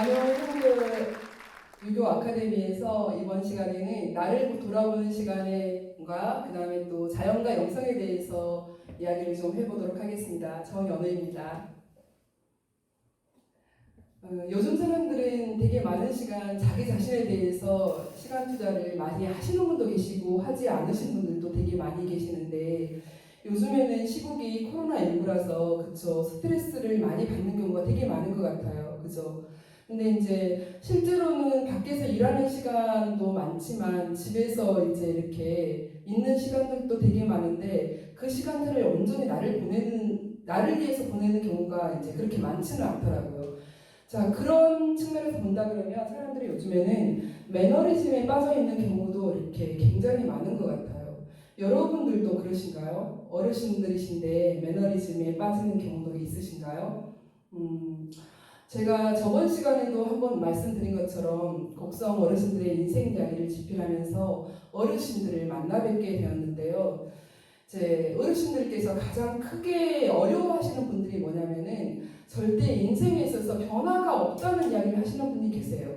안녕 한글 유교 아카데미에서 이번 시간에는 나를 돌아보는 시간과 그 다음에 또 자연과 영성에 대해서 이야기를 좀 해보도록 하겠습니다. 정연우입니다. 요즘 사람들은 되게 많은 시간 자기 자신에 대해서 시간 투자를 많이 하시는 분도 계시고 하지 않으신 분들도 되게 많이 계시는데 요즘에는 시국이 코로나19라서 그쵸 스트레스를 많이 받는 경우가 되게 많은 것 같아요. 그죠? 근데 이제 실제로는 밖에서 일하는 시간도 많지만 집에서 이제 이렇게 있는 시간들도 되게 많은데 그 시간들을 온전히 나를 위해서 보내는 경우가 이제 그렇게 많지는 않더라고요. 자, 그런 측면에서 본다 그러면 사람들이 요즘에는 매너리즘에 빠져 있는 경우도 이렇게 굉장히 많은 것 같아요. 여러분들도 그러신가요? 어르신들이신데 매너리즘에 빠지는 경우도 있으신가요? 제가 저번 시간에도 한번 말씀드린 것처럼 곡성 어르신들의 인생 이야기를 집필하면서 어르신들을 만나 뵙게 되었는데요. 제 어르신들께서 가장 크게 어려워하시는 분들이 뭐냐면은 절대 인생에 있어서 변화가 없다는 이야기를 하시는 분이 계세요.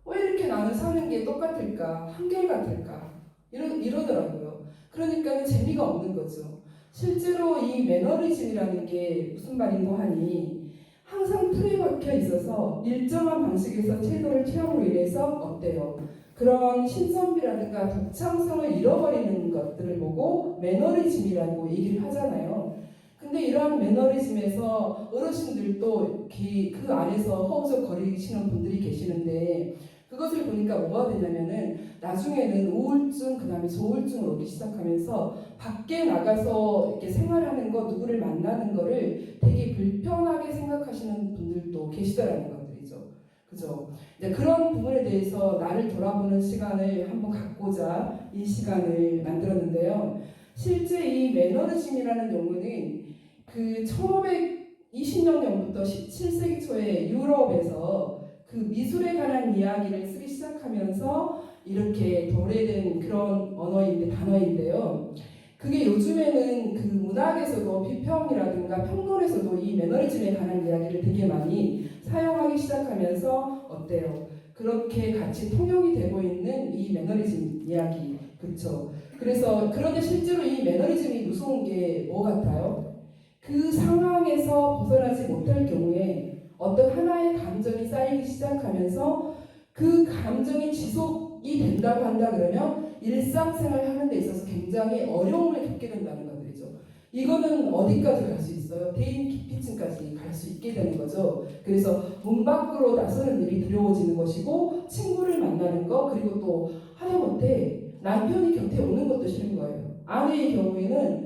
왜 이렇게 나는 사는 게 똑같을까? 한결같을까? 이러더라고요. 그러니까 재미가 없는 거죠. 실제로 이 매너리즘이라는 게 무슨 말인고 하니 항상 틀에 박혀 있어서 일정한 방식에서 태도를 취함으로 인해서 어때요? 그런 신선미라든가 독창성을 잃어버리는 것들을 보고 매너리즘이라고 얘기를 하잖아요. 근데 이러한 매너리즘에서 어르신들도 그 안에서 허우적거리시는 분들이 계시는데 그것을 보니까 뭐가 되냐면은 나중에는 우울증 그다음에 조울증을 오기 시작하면서 밖에 나가서 이렇게 생활하는 거 누구를 만나는 거를 되게 불편하게 생각하시는 분들도 계시더라는 것들이죠. 그죠? 이제 그런 부분에 대해서 나를 돌아보는 시간을 한번 갖고자 이 시간을 만들었는데요. 실제 이 매너리즘이라는 용어는 그 1520년부터 17세기 초에 유럽에서 그 미술에 관한 이야기를 쓰기 시작하면서 이렇게 도래된 그런 단어인데요. 그게 요즘에는 그 문학에서도 비평이라든가 평론에서도 이 매너리즘에 관한 이야기를 되게 많이 사용하기 시작하면서 어때요? 그렇게 같이 통용이 되고 있는 이 매너리즘 이야기, 그렇죠? 그래서 그런데 실제로 이 매너리즘이 무서운 게 뭐 같아요? 그 상황에서 벗어나지 못할 경우에 어떤 하나의 감정이 쌓이기 시작하면서 그 감정이 지속이 된다고 한다 그러면 일상생활 하는 데 있어서 굉장히 어려움을 겪게 된다는 것들이죠. 이거는 어디까지 갈 수 있어요? 대인 기피층까지 갈 수 있게 되는 거죠. 그래서 문 밖으로 나서는 일이 두려워지는 것이고 친구를 만나는 거 그리고 또 하다못해 남편이 곁에 오는 것도 싫은 거예요. 아내의 경우에는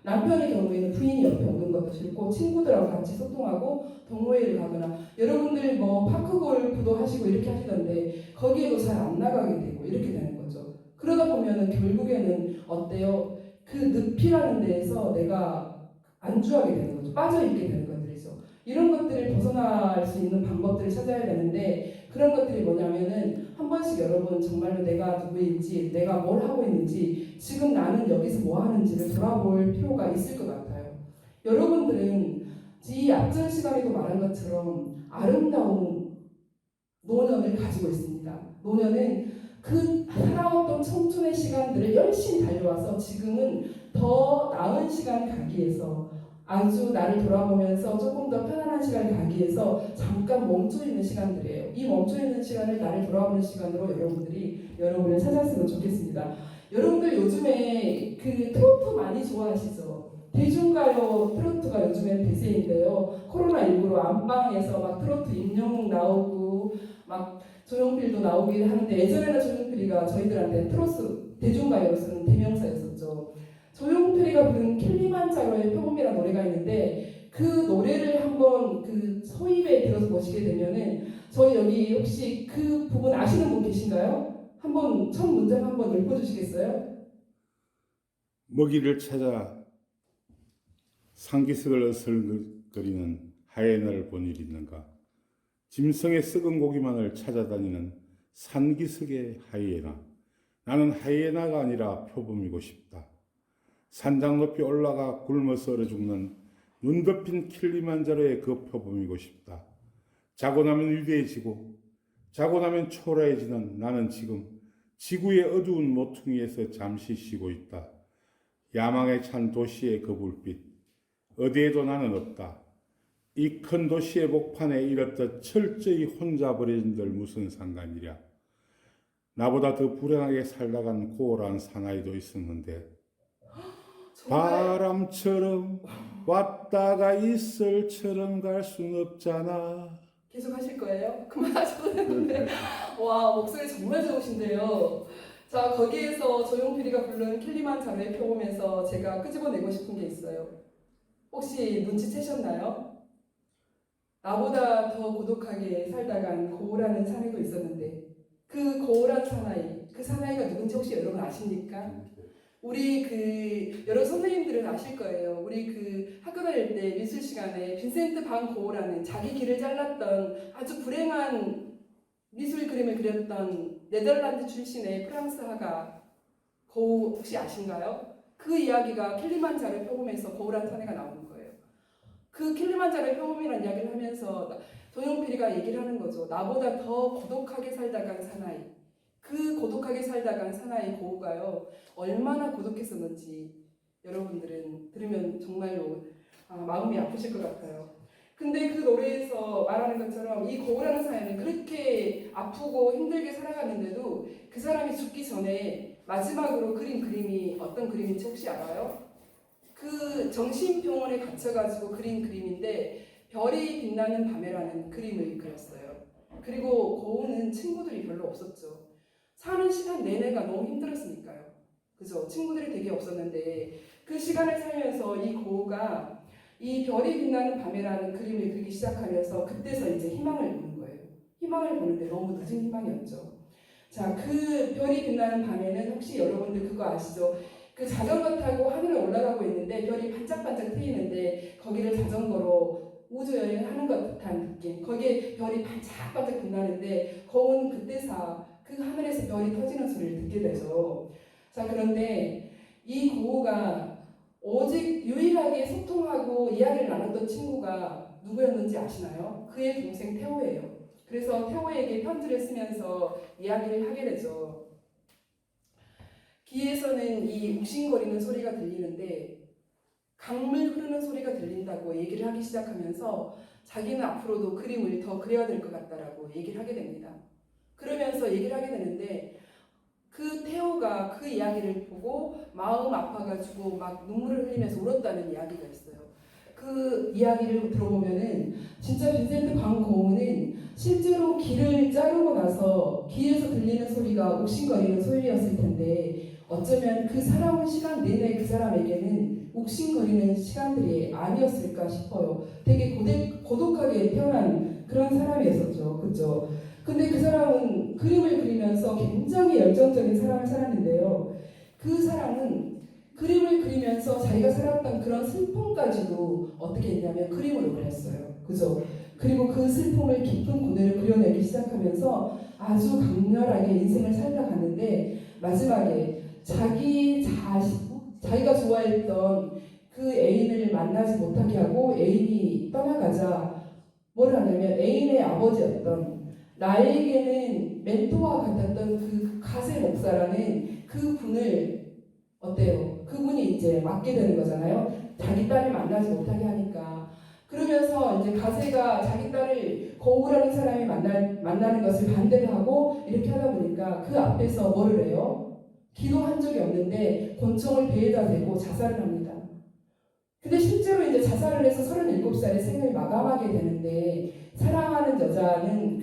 남편의 경우에는 부인이 옆에 오는 것도 싫고 친구들하고 같이 소통하고 동호회를 가거나 여러분들 뭐 파크골프도 하시고 이렇게 하시던데 거기에도 잘 안 나가게 되고 이렇게 되는 거죠. 그러다 보면은 결국에는 어때요? 그 늪이라는 데에서 내가 안주하게 되는 거죠. 빠져있게 되는 것들이죠. 이런 것들을 벗어날 수 있는 방법들을 찾아야 되는데 그런 것들이 뭐냐면은 한 번씩 여러분 정말로 내가 누구인지 내가 뭘 하고 있는지 지금 나는 여기서 뭐 하는지를 돌아볼 필요가 있을 것 같아요. 여러분들은 이 앞전 시간에도 말한 것처럼 아름다운 노년을 가지고 있습니다. 노년은 그 살아왔던 청춘의 시간들을 열심히 달려와서 지금은 더 나은 시간을 가기 위해서 아주 나를 돌아보면서 조금 더 편안한 시간을 가기 위해서 잠깐 멈춰있는 시간들이에요. 이 멈춰있는 시간을 나를 돌아보는 시간으로 여러분을 찾았으면 좋겠습니다. 여러분들 요즘에 그 트로트 많이 좋아하시죠? 대중가요 트로트가 요즘엔 대세인데요. 코로나19로 안방에서 막 트로트 임영웅 나오고 막 조용필도 나오긴 하는데 예전에는 조용필이가 저희들한테 트로트 대중가요로서는 대명사였었죠. 조용필이가 부른 킬리만자로의 표범이라는 노래가 있는데 그 노래를 한번 그 소입에 들어서 보시게 되면은 저희 여기 혹시 그 부분 아시는 분 계신가요? 한번 첫 문장 한번 읊어주시겠어요? 먹이를 찾아 상기석을 어슬거리는 하이에나를 본 일 있는가? 짐승의 썩은 고기만을 찾아다니는 산기슭의 하이에나. 나는 하이에나가 아니라 표범이고 싶다. 산장 높이 올라가 굶어서 얼어 죽는 눈 덮인 킬리만자로의 그 표범이고 싶다. 자고 나면 위대해지고 자고 나면 초라해지는 나는 지금 지구의 어두운 모퉁이에서 잠시 쉬고 있다. 야망에 찬 도시의 그 불빛, 어디에도 나는 없다. 이 큰 도시의 목판에 이렇듯 철저히 혼자 버려진들 무슨 상관이랴. 나보다 더 불행하게 살다간 고울한 사나이도 있었는데 정말 바람처럼 왔다가 이슬처럼 갈 순 없잖아. 계속 하실 거예요? 그만하셔도 되는데 와 목소리 정말 좋으신데요. 자 거기에서 조용필이가 부른 킬리만자로의 표범에서 제가 끄집어내고 싶은 게 있어요. 혹시 눈치채셨나요? 나보다 더 고독하게 살다간 고우라는 사내도 있었는데 그 고우란 사나이, 그 사나이가 누군지 혹시 여러분 아십니까? 우리 여러 선생님들은 아실 거예요. 우리 학교 다닐 때 미술 시간에 빈센트 반 고흐라는 자기 귀를 잘랐던 아주 불행한 미술 그림을 그렸던 네덜란드 출신의 프랑스 화가 고흐 혹시 아신가요? 그 이야기가 킬리만자로 표범에서 고흐란 사내가 나오는 거예요. 그 킬리만자로 표범이라는 이야기를 하면서 조용필이가 얘기를 하는 거죠. 나보다 더 고독하게 살다간 사나이. 그 고독하게 살다간 사나이 고우가요 얼마나 고독했었는지 여러분들은 들으면 정말로 마음이 아프실 것 같아요. 근데 그 노래에서 말하는 것처럼 이 고우라는 사연은 그렇게 아프고 힘들게 살아갔는데도 그 사람이 죽기 전에 마지막으로 그린 그림이 어떤 그림인지 혹시 알아요? 그 정신병원에 갇혀가지고 그린 그림인데 별이 빛나는 밤에라는 그림을 그렸어요. 그리고 고우는 친구들이 별로 없었죠. 사는 시간 내내가 너무 힘들었으니까요. 그죠? 친구들이 되게 없었는데 그 시간을 살면서 이 고우가 이 별이 빛나는 밤에라는 그림을 그리기 시작하면서 그때서 이제 희망을 보는 거예요. 희망을 보는데 너무 늦은 희망이었죠. 자, 그 별이 빛나는 밤에는 혹시 여러분들 그거 아시죠? 그 자전거 타고 하늘에 올라가고 있는데 별이 반짝반짝 트이는데 거기를 자전거로 우주 여행을 하는 것 같은 느낌. 거기에 별이 반짝반짝 빛나는데 고우는 그때서 그 하늘에서 별이 터지는 소리를 듣게 되죠. 자, 그런데 이 고우가 오직 유일하게 소통하고 이야기를 나눴던 친구가 누구였는지 아시나요? 그의 동생 태호예요. 그래서 태호에게 편지를 쓰면서 이야기를 하게 되죠. 귀에서는 이 욱신거리는 소리가 들리는데 강물 흐르는 소리가 들린다고 얘기를 하기 시작하면서 자기는 앞으로도 그림을 더 그려야 될 것 같다라고 얘기를 하게 됩니다. 그러면서 얘기를 하게 되는데 그 태호가 그 이야기를 보고 마음 아파가지고 막 눈물을 흘리면서 울었다는 이야기가 있어요. 그 이야기를 들어보면은 진짜 빈센트 반 고흐는 실제로 귀를 자르고 나서 귀에서 들리는 소리가 욱신거리는 소리였을 텐데 어쩌면 그 살아온 시간 내내 그 사람에게는 욱신거리는 시간들이 아니었을까 싶어요. 되게 고독하게 태어난 그런 사람이었었죠. 그죠? 근데 그 사람은 그림을 그리면서 굉장히 열정적인 삶을 살았는데요. 그 사람은 그림을 그리면서 자기가 살았던 그런 슬픔까지도 어떻게 했냐면 그림으로 그렸어요. 그죠? 그리고 그 슬픔을 깊은 고뇌를 그려내기 시작하면서 아주 강렬하게 인생을 살다갔는데 마지막에 자기가 좋아했던 그 애인을 만나지 못하게 하고 애인이 떠나가자 뭘 하냐면 애인의 아버지였던 나에게는 멘토와 같았던 그 가세 목사라는 그 분을 어때요? 그분이 이제 맡게 되는 거잖아요. 자기 딸을 만나지 못하게 하니까. 그러면서 이제 가세가 자기 딸을 고우라는 사람이 만나는 것을 반대를 하고 이렇게 하다 보니까 그 앞에서 뭐를 해요? 기도한 적이 없는데 권총을 배에다 대고 자살을 합니다. 근데 실제로 이제 자살을 해서 37살에 생을 마감하게 되는데 사랑하는 여자는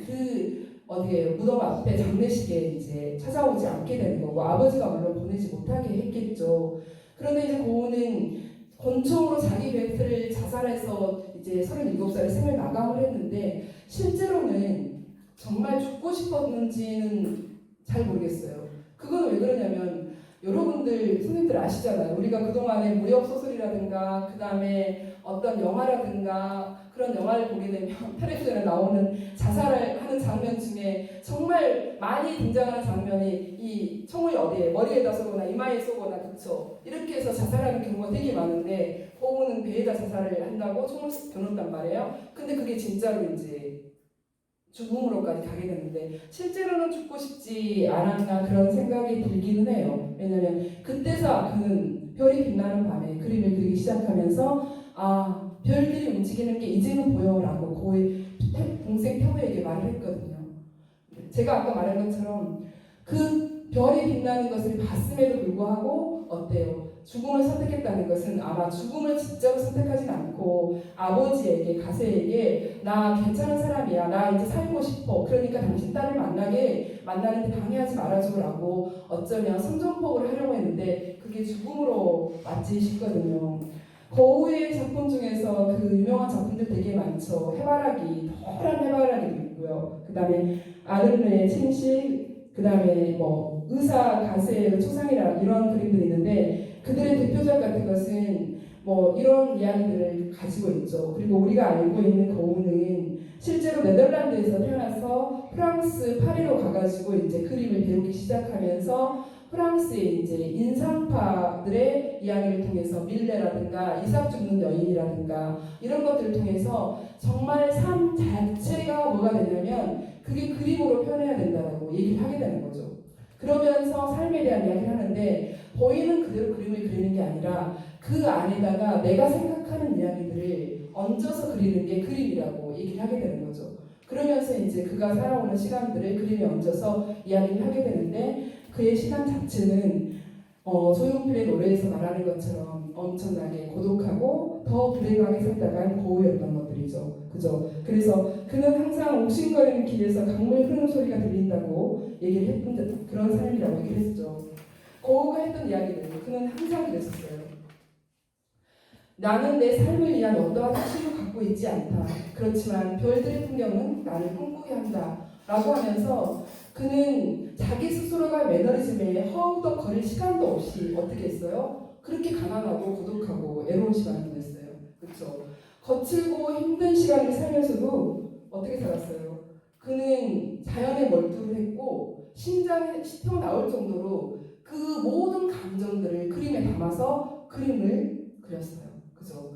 무덤 앞에 장례식에 이제 찾아오지 않게 되는 거고 아버지가 물론 보내지 못하게 했겠죠. 그런데 이제 고우는 권총으로 자기 배를 자살해서 이제 37살에 생을 마감을 했는데 실제로는 정말 죽고 싶었는지는 잘 모르겠어요. 그건 왜 그러냐면 여러분들 선생님들 아시잖아요. 우리가 그동안에 무협 소설이라든가 그 다음에 어떤 영화라든가 그런 영화를 보게 되면 텔레비전에 나오는 자살을 하는 장면 중에 정말 많이 등장하는 장면이 이 총을 어디에 머리에다 쏘거나 이마에 쏘거나 그쵸 이렇게 해서 자살하는 경우가 되게 많은데 고우는 배에다 자살을 한다고 총을 쓱 겨눴단 말이에요. 근데 그게 진짜로 이제 죽음으로까지 가게 되는데 실제로는 죽고 싶지 않았나 그런 생각이 들기는 해요. 왜냐하면 그때서 그는 별이 빛나는 밤에 그림을 그리기 시작하면서 아 별들이 움직이는 게 이제는 보여라고 고의 동생 태호에게 말을 했거든요. 제가 아까 말한 것처럼 그 별이 빛나는 것을 봤음에도 불구하고 어때요? 죽음을 선택했다는 것은 아마 죽음을 진짜로 선택하진 않고 아버지에게 가세에게 나 괜찮은 사람이야 나 이제 살고 싶어 그러니까 당신 딸을 만나는데 방해하지 말아줘라고 어쩌면 선전포고를 하려고 했는데 그게 죽음으로 맞지 싶거든요. 거우의 작품 중에서 그 유명한 작품들 되게 많죠. 해바라기, 노란 해바라기도 있고요. 그 다음에 아들네의 침식, 그 다음에 뭐 의사 가세의 초상이라 이런 그림들이 있는데 그들의 대표작 같은 것은 뭐 이런 이야기들을 가지고 있죠. 그리고 우리가 알고 있는 거우는 실제로 네덜란드에서 태어나서 프랑스 파리로 가가지고 이제 그림을 배우기 시작하면서 프랑스의 이제 인상파들의 이야기를 통해서 밀레라든가 이삭 죽는 여인이라든가 이런 것들을 통해서 정말 삶 자체가 뭐가 되냐면 그게 그림으로 표현해야 된다라고 얘기를 하게 되는 거죠. 그러면서 삶에 대한 이야기를 하는데 보이는 그대로 그림을 그리는 게 아니라 그 안에다가 내가 생각하는 이야기들을 얹어서 그리는 게 그림이라고 얘기를 하게 되는 거죠. 그러면서 이제 그가 살아오는 시간들을 그림에 얹어서 이야기를 하게 되는데 그의 시간 자체는 조용필의 노래에서 말하는 것처럼 엄청나게 고독하고 더 불행하게 살다간 고우였던 것들이죠. 그죠? 그래서 그는 항상 옥신거리는 길에서 강물 흐르는 소리가 들린다고 얘기를 했던 그런 삶이라고 얘기를 했죠. 고우가 했던 이야기들 그는 항상 그랬었어요. 나는 내 삶을 위한 어떠한 확신을 갖고 있지 않다. 그렇지만 별들의 풍경은 나를 꿈꾸게 한다. 라고 하면서 그는 자기 스스로가 매너리즘에 허우덕거릴 시간도 없이 어떻게 했어요? 그렇게 가난하고 고독하고 애로운 시간을 보냈어요. 그렇죠? 거칠고 힘든 시간을 살면서도 어떻게 살았어요? 그는 자연에 몰두를 했고 심장이 튀어나올 정도로 그 모든 감정들을 그림에 담아서 그림을 그렸어요. 그죠?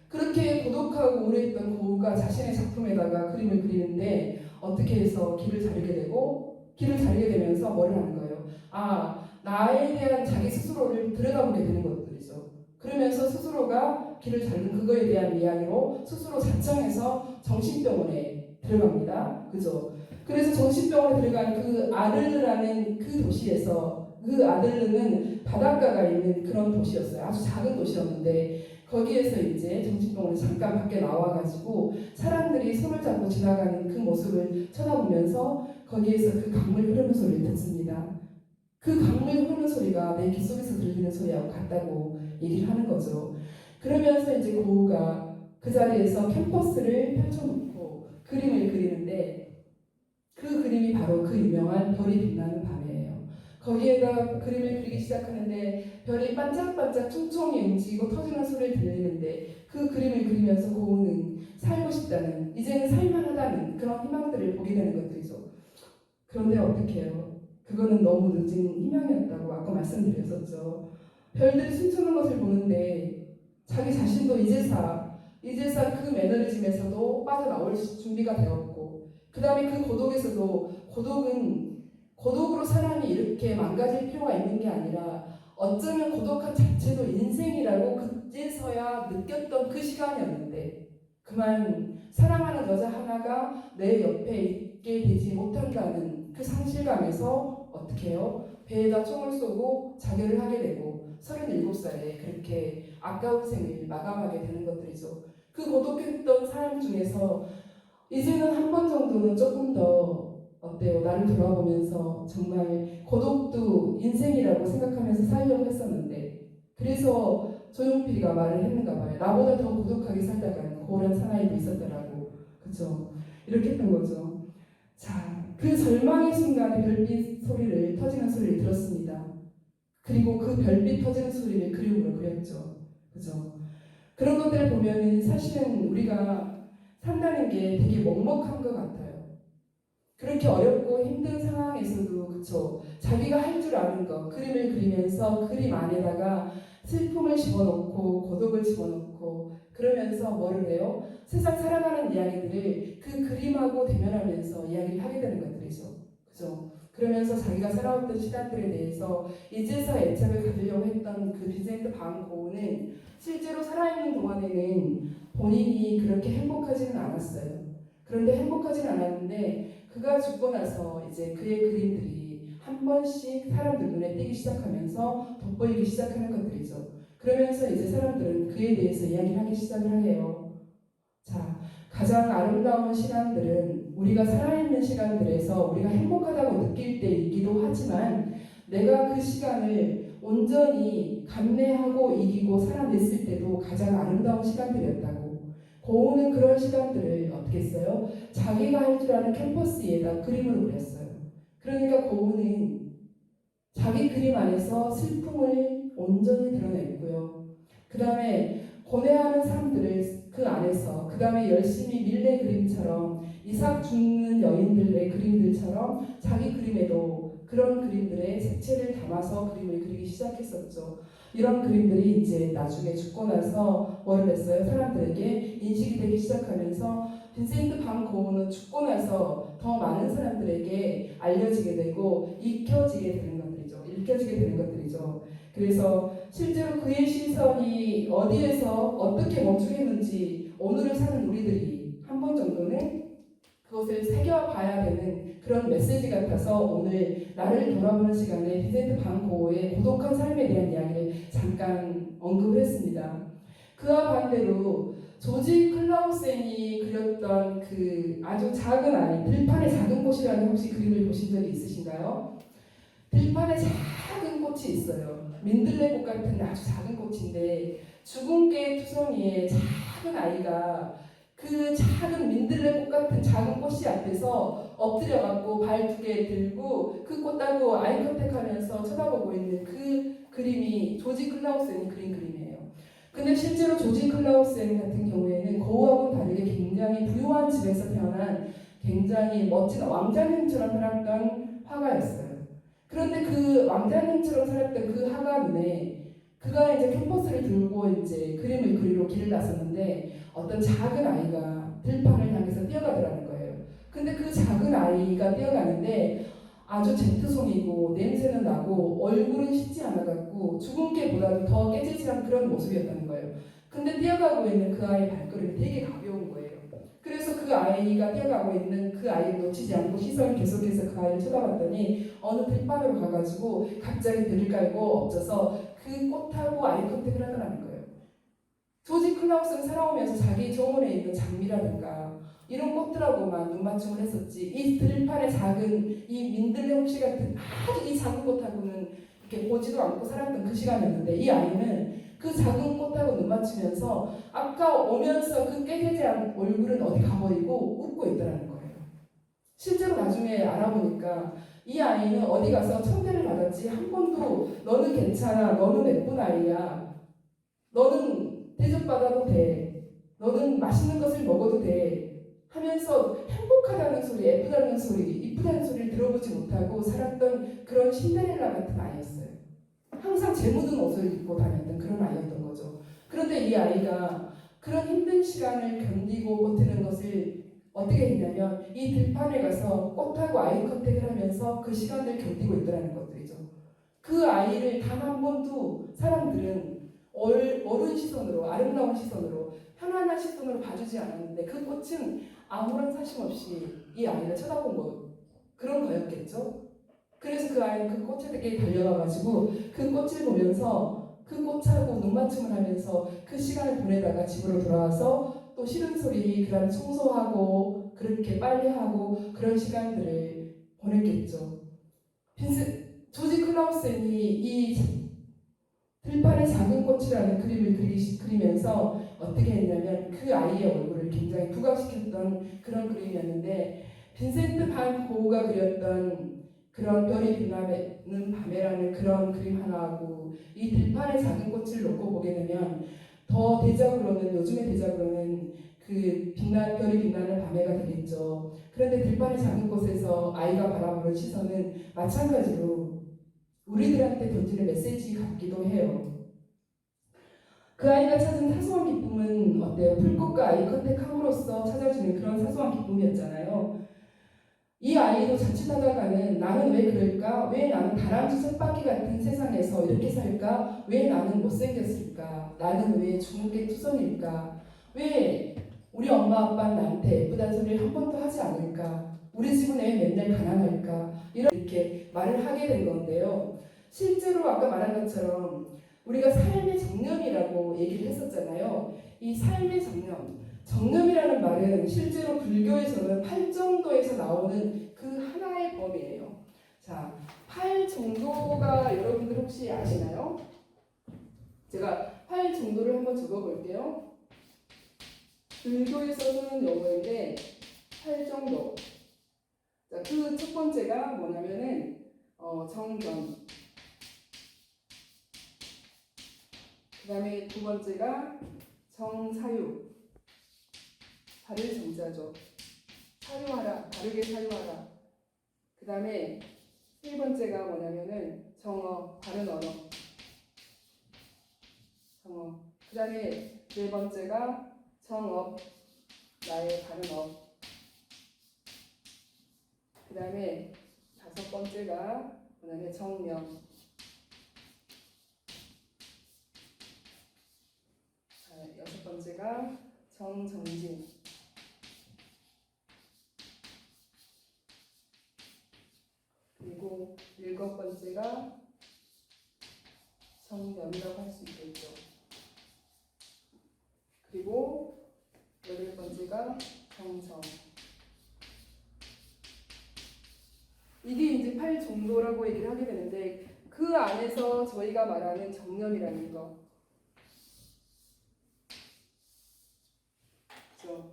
그렇게 고독하고 우울했던 고우가 자신의 작품에다가 그림을 그리는데 어떻게 해서 길을 자르게 되고 길을 자르게 되면서 뭘 하는 거예요? 아, 나에 대한 자기 스스로를 들여다보게 되는 것들이죠. 그러면서 스스로가 길을 자른 그거에 대한 이야기로 스스로 자청해서 정신병원에 들어갑니다. 그죠? 그래서 정신병원에 들어간 그 아들르라는 그 도시에서 그 아들르는 바닷가가 있는 그런 도시였어요. 아주 작은 도시였는데 거기에서 이제 정신병원에 잠깐 밖에 나와가지고 사람들이 손을 잡고 지나가는 그 모습을 쳐다보면서 거기에서 그 강물 흐르는 소리를 듣습니다. 그 강물 흐르는 소리가 내 귀 속에서 들리는 소리하고 같다고 얘기를 하는 거죠. 그러면서 이제 고우가 그 자리에서 캔버스를 펼쳐놓고 그림을 그리는데 그 그림이 바로 그 유명한 별이 빛나는 밤이에요. 거기에다 그림을 그리기 시작하는데 별이 반짝반짝 촘촘히 움직이고 터지는 소리를 들리는데 그 그림을 그리면서 고우는 살고 싶다는 이제는 살만하다는 그런 희망들을 보게 되는 것들이죠. 그런데 어떻게 해요? 그거는 너무 늦은 희망이었다고 아까 말씀드렸었죠. 별들이 춤추는 것을 보는데 자기 자신도 이제사 그 매너리즘에서도 빠져나올 준비가 되었고 그 다음에 그 고독에서도 고독으로 사람이 이렇게 망가질 필요가 있는 게 아니라 어쩌면 고독한 자체도 인생이라고 그제서야 느꼈던 그 시간이었는데 그만 사랑하는 여자 하나가 내 옆에 있게 되지 못한다는 그 상실감에서 어떻게 해요? 배에다 총을 쏘고 자결을 하게 되고 37살에 그렇게 아까운 생을 마감하게 되는 것들이죠. 그 고독했던 사람 중에서 이제는 한 번 정도는 조금 더 어때요? 나를 돌아보면서 정말 고독도 인생이라고 생각하면서 살려고 했었는데 그래서 조용필이가 말을 했는가 봐요. 나보다 더 고독하게 살다가는 고울한 사나이도 있었더라고. 그죠? 이렇게 했던 거죠. 자, 그 절망의 순간에 별빛 소리를 터지는 소리를 들었습니다. 그리고 그 별빛 터지는 소리를 그림으로 그렸죠. 그죠? 그런 것들을 보면은 사실은 우리가 산다는 게 되게 먹먹한 것 같아요. 그렇게 어렵고 힘든 상황에서도 그쵸 자기가 할 줄 아는 거 그림을 그리면서 그림 안에다가 슬픔을 집어넣고 고독을 집어넣고 그러면서 뭐를 해요? 세상 살아가는 이야기들을 그 그림하고 대면하면서 이야기를 하게 되는 것들이죠. 그죠? 그러면서 자기가 살아왔던 시간들에 대해서 이제서 애착을 가지려고 했던 그 빈센트 반 고흐는 실제로 살아있는 동안에는 본인이 그렇게 행복하지는 않았어요. 그런데 행복하지는 않았는데 그가 죽고 나서 이제 그의 그림들이 한 번씩 사람들 눈에 띄기 시작하면서 돋보이기 시작하는 것들이죠. 그러면서 이제 사람들은 그에 대해서 이야기를 하기 시작을 해요. 자, 가장 아름다운 시간들은 우리가 살아있는 시간들에서 우리가 행복하다고 느낄 때이기도 하지만 내가 그 시간을 온전히 감내하고 이기고 살아냈을 때도 가장 아름다운 시간들이었다고. 고흐는 그런 시간들을 어떻게 했어요? 자기가 할 줄 아는 캔버스에다 그림으로 그렸어요. 그러니까 고흐는 자기 그림 안에서 슬픔을 온전히 드러냈고요. 그 다음에 고뇌하는 사람들을 그 안에서, 그 다음에 열심히 밀레 그림처럼 이삭 죽는 여인들의 그림들처럼 자기 그림에도 그런 그림들의 색채를 담아서 그림을 그리기 시작했었죠. 이런 그림들이 이제 나중에 죽고 나서 뭐를 했어요? 사람들에게 인식이 되기 시작하면서 빈센트 반 고흐는 죽고 나서 더 많은 사람들에게 알려지게 되고 읽혀지게 되는 것들이죠. 그래서 실제로 그의 시선이 어디에서 어떻게 멈추겠는지 오늘을 사는 우리들이 한 번 정도는 그것을 새겨봐야 되는 그런 메시지 같아서 오늘 나를 돌아보는 시간에 빈센트 반 고흐의 고독한 삶에 대한 이야기를 잠깐 언급을 했습니다. 그와 반대로 조지 클라우센이 그렸던 그 아주 작은 아이, 들판의 작은 꽃이라는 혹시 그림을 보신 적이 있으신가요? 들판에 작은 꽃이 있어요. 민들레꽃 같은 아주 작은 꽃인데 죽은 개 투성이에 작은 아이가 그 작은 민들레꽃 같은 작은 꽃이 앞에서 엎드려갖고 발 두 개 들고 그 꽃 따고 아이 컨택하면서 쳐다보고 있는 그 그림이 조지 클라우센이 그린 그림이에요. 근데 실제로 조지 클라우센 같은 경우에는 고흐하고는 다르게 굉장히 부유한 집에서 태어난 굉장히 멋진 왕자님처럼 살았던 화가였어요. 그런데 그 왕자님처럼 살았던 그 화가 눈에 그가 이제 캔버스를 들고 이제 그림을 그리러 길을 나섰는데 어떤 작은 아이가 들판을 향해서 뛰어가더라는 거예요. 근데 그 작은 아이가 뛰어가는데 아주 젠트송이고 냄새는 나고 얼굴은 씻지 않아갖고 죽은 개보다도 더 깨질질한 그런 모습이었다는 거예요. 근데 뛰어가고 있는 그 아이의 발걸음이 되게 가벼운 거예요. 그래서 그 아이가 뛰어가고 있는 그 아이를 놓치지 않고 시선이 계속해서 그 아이를 쳐다봤더니 어느 들판으로 가가지고 갑자기 들을 깔고 엎져서 그 꽃하고 아이 컨택을 하더라는 거예요. 조지 클라우스는 살아오면서 자기 정원에 있는 장미라든가 이런 꽃들하고만 눈맞춤을 했었지 이 들판의 작은 이 민들레 혹시 같은 아주 이 작은 꽃하고는 이렇게 보지도 않고 살았던 그 시간이었는데 이 아이는 그 작은 꽃하고 눈맞추면서 아까 오면서 그 깨개지한 얼굴은 어디 가버리고 웃고 있더라는 거예요. 실제로 나중에 알아보니까 이 아이는 어디 가서 청대를 받았지 한 번도 너는 괜찮아, 너는 예쁜 아이야, 너는 대접받아도 돼, 너는 맛있는 것을 먹어도 돼 하면서 행복하다는 소리, 예쁘다는 소리, 이쁘다는 소리를 들어보지 못하고 살았던 그런 신데렐라 같은 아이였어요. 항상 재 묻은 옷을 입고 다녔던 그런 아이였던 거죠. 그런데 이 아이가 그런 힘든 시간을 견디고 버티는 것을 어떻게 했냐면 이 들판에 가서 꽃하고 아이 컨택을 하면서 그 시간을 견디고 있더라는 것들이죠. 그 아이를 단 한 번도 사람들은 어른 시선으로, 아름다운 시선으로, 편안한 시선으로 봐주지 않았는데 그 꽃은 아무런 사심 없이 이 아이를 쳐다본 그런 거였겠죠. 그래서 그 아이는 그 꽃에게 달려가가지고 그 꽃을 보면서 그 꽃하고 눈맞춤을 하면서 그 시간을 보내다가 집으로 돌아와서 또 싫은 소리, 그 다음에 청소하고 그렇게 빨래하고 그런 시간들을 보냈겠죠. 조지 클라우센이 이 들판의 작은 꽃이라는 그림을 그리면서 어떻게 했냐면 그 아이의 얼굴을 굉장히 부각시켰던 그런 그림이었는데 빈센트 반 고흐가 그렸던 그런 별이 빛나는 밤에라는 그런 그림 하나하고 이 들판의 작은 꽃을 놓고 보게 되면 더 대작으로는 요즘의 대작으로는 그 별이 빛나는 밤에가 되겠죠. 그런데 들판의 작은 꽃에서 아이가 바라보는 시선은 마찬가지로 우리들한테 던지는 메시지 같기도 해요. 그 아이가 찾은 사소한 기쁨은 어때요? 풀꽃과 아이 컨택함으로써 찾아주는 그런 사소한 기쁨이었잖아요. 이 아이도 자칫하다가는 나는 왜 그럴까? 왜 나는 다람쥐 쳇바퀴 같은 세상에서 이렇게 살까? 왜 나는 못생겼을까? 나는 왜 주눅의 투성일까? 왜 우리 엄마 아빠는 나한테 예쁘다는 소리를 한 번도 하지 않을까? 우리 집은 왜 맨날 가난할까? 이렇게 말을 하게 된 건데요. 실제로 아까 말한 것처럼 우리가 삶의 정념이라고 얘기를 했었잖아요. 이 삶의 정념이라는 말은 실제로 불교에서는 팔정도에서 나오는 그 하나의 범위예요. 자, 팔정도가 여러분들 혹시 아시나요? 제가 팔정도를 한번 적어볼게요. 불교에서 쓰는 용어인데 팔정도. 자, 그 첫 번째가 뭐냐면은 정견. 그 다음에 두 번째가 정사유. 바를 정자죠. 사유하라. 바르게 사유하라. 그 다음에 세 번째가 뭐냐면은 정어. 바른 언어. 정어. 그 다음에 네 번째가 정업. 나의 바른 업. 그 다음에 다섯 번째가 뭐냐면 정명. 여섯 번째가 정정진. 그리고 일곱 번째가 정연이라고 할 수 있겠죠. 그리고 여덟 번째가 정정. 이게 이제 팔 정도라고 얘기를 하게 되는데 그 안에서 저희가 말하는 정념이라는 거. 그렇죠?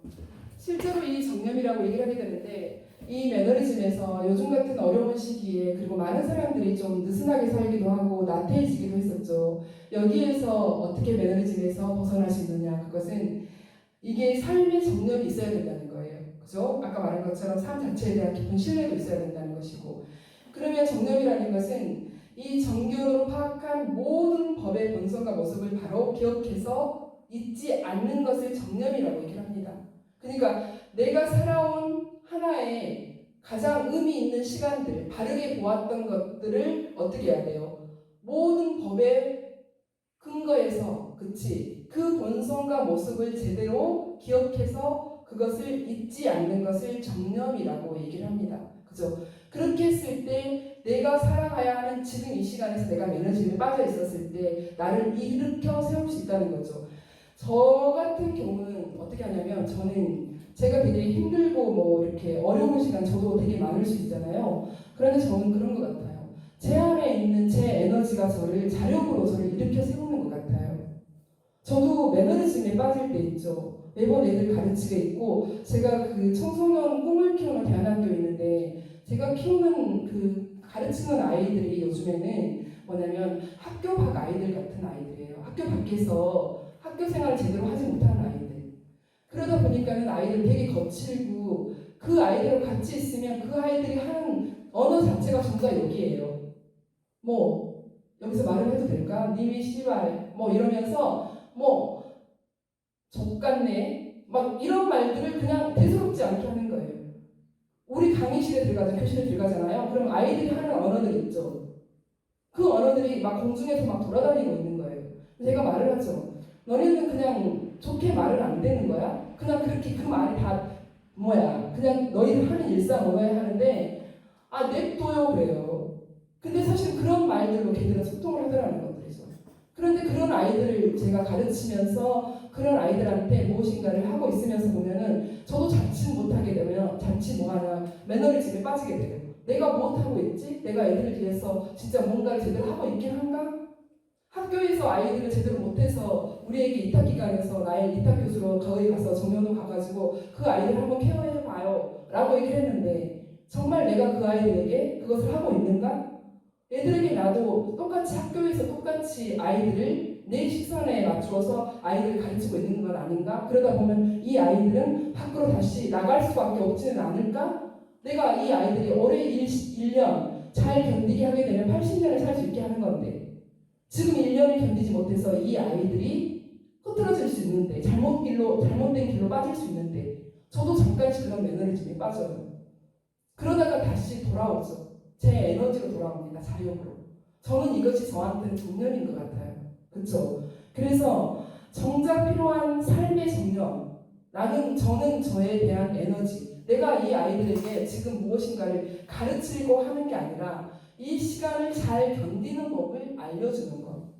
실제로 이 정념이라고 얘기를 하게 되는데 이 매너리즘에서 요즘 같은 어려운 시기에 그리고 많은 사람들이 좀 느슨하게 살기도 하고 나태해지기도 했었죠. 여기에서 어떻게 매너리즘에서 벗어날 수 있느냐, 그것은 이게 삶의 정념이 있어야 된다는 거예요. 그죠? 아까 말한 것처럼 삶 자체에 대한 깊은 신뢰도 있어야 된다는 것이고, 그러면 정념이라는 것은 이 정교로 파악한 모든 법의 본성과 모습을 바로 기억해서 잊지 않는 것을 정념이라고 얘기를 합니다. 그러니까 내가 살아온 하나의 가장 의미 있는 시간들, 바르게 보았던 것들을 어떻게 해야 돼요? 모든 법의 근거에서, 그치? 그 본성과 모습을 제대로 기억해서 그것을 잊지 않는 것을 정념이라고 얘기를 합니다. 그죠? 그렇게 했을 때 내가 살아가야 하는 지금 이 시간에서 내가 매너즘에 빠져 있었을 때 나를 일으켜 세울 수 있다는 거죠. 저 같은 경우는 어떻게 하냐면 저는 제가 되게 힘들고 뭐 이렇게 어려운 시간 저도 되게 많을 수 있잖아요. 그런데 저는 그런 것 같아요. 제 안에 있는 제 에너지가 저를 자력으로 저를 일으켜 세우는 것 같아요. 저도 매너리즘에 빠질 때 있죠. 매번 애들 가르치게 있고 제가 그 청소년 꿈을 키우는 대안학교에 있는데 제가 키우는 그 가르치는 아이들이 요즘에는 뭐냐면 학교 밖 아이들 같은 아이들이에요. 학교 밖에서 학교 생활을 제대로 하지 못하는 아이들. 그러다 보니까는 아이들 되게 거칠고 그 아이들과 같이 있으면 그 아이들이 하는 언어 자체가 전부 다 여기에요. 뭐 여기서 말을 해도 될까? 님이 씨발 뭐 이러면서 뭐 족같네 막 이런 말들을 그냥 대수롭지 않게 하는 거예요. 우리 강의실에 들어가죠. 교실에 들어가잖아요. 그럼 아이들이 하는 언어들 있죠. 그 언어들이 막 공중에서 막 돌아다니고 있는 거예요. 제가 말을 하죠. 너네는 그냥 좋게 말을 안 되는 거야? 그냥 그렇게 그 말이 다 뭐야? 그냥 너희들 하는 일상 언어에 하는데 아 냅둬요 그래요. 근데 사실 그런 말들로 걔들은 소통을 하더라는 것들이죠. 그런데 그런 아이들을 제가 가르치면서 그런 아이들한테 무엇인가를 하고 있으면서 보면은 저도 자칫 못하게 되면 자칫 뭐하냐 매너리즘에 빠지게 돼요. 내가 무엇하고 있지? 내가 애들을 위해서 진짜 뭔가를 제대로 하고 있긴 한가? 학교에서 아이들을 제대로 못해서 우리에게 입학기관에서 나의 입학교수로 거기 가서 정년도 가가지고 그 아이들 한번 케어해봐요 라고 얘기를 했는데 정말 내가 그 아이들에게 그것을 하고 있는가? 애들에게 나도 똑같이 학교에서 똑같이 아이들을 내 시선에 맞추어서 아이들을 가르치고 있는 건 아닌가? 그러다 보면 이 아이들은 밖으로 다시 나갈 수밖에 없지는 않을까? 내가 이 아이들이 올해 1년 잘 견디게 하게 되면 80년을 살 수 있게 하는 건데 지금 1년을 견디지 못해서 이 아이들이 흐트러질 수 있는데 잘못된 길로 빠질 수 있는데 저도 잠깐씩 그런 매너리즘에 빠져요. 그러다가 다시 돌아오죠. 제 에너지로 돌아옵니다. 자력으로. 저는 이것이 저한테는 정념인 것 같아요. 그렇죠? 그래서 정작 필요한 삶의 정념, 저는 저에 대한 에너지, 내가 이 아이들에게 지금 무엇인가를 가르치려고 하는 게 아니라 이 시간을 잘 견디는 법을 알려주는 것.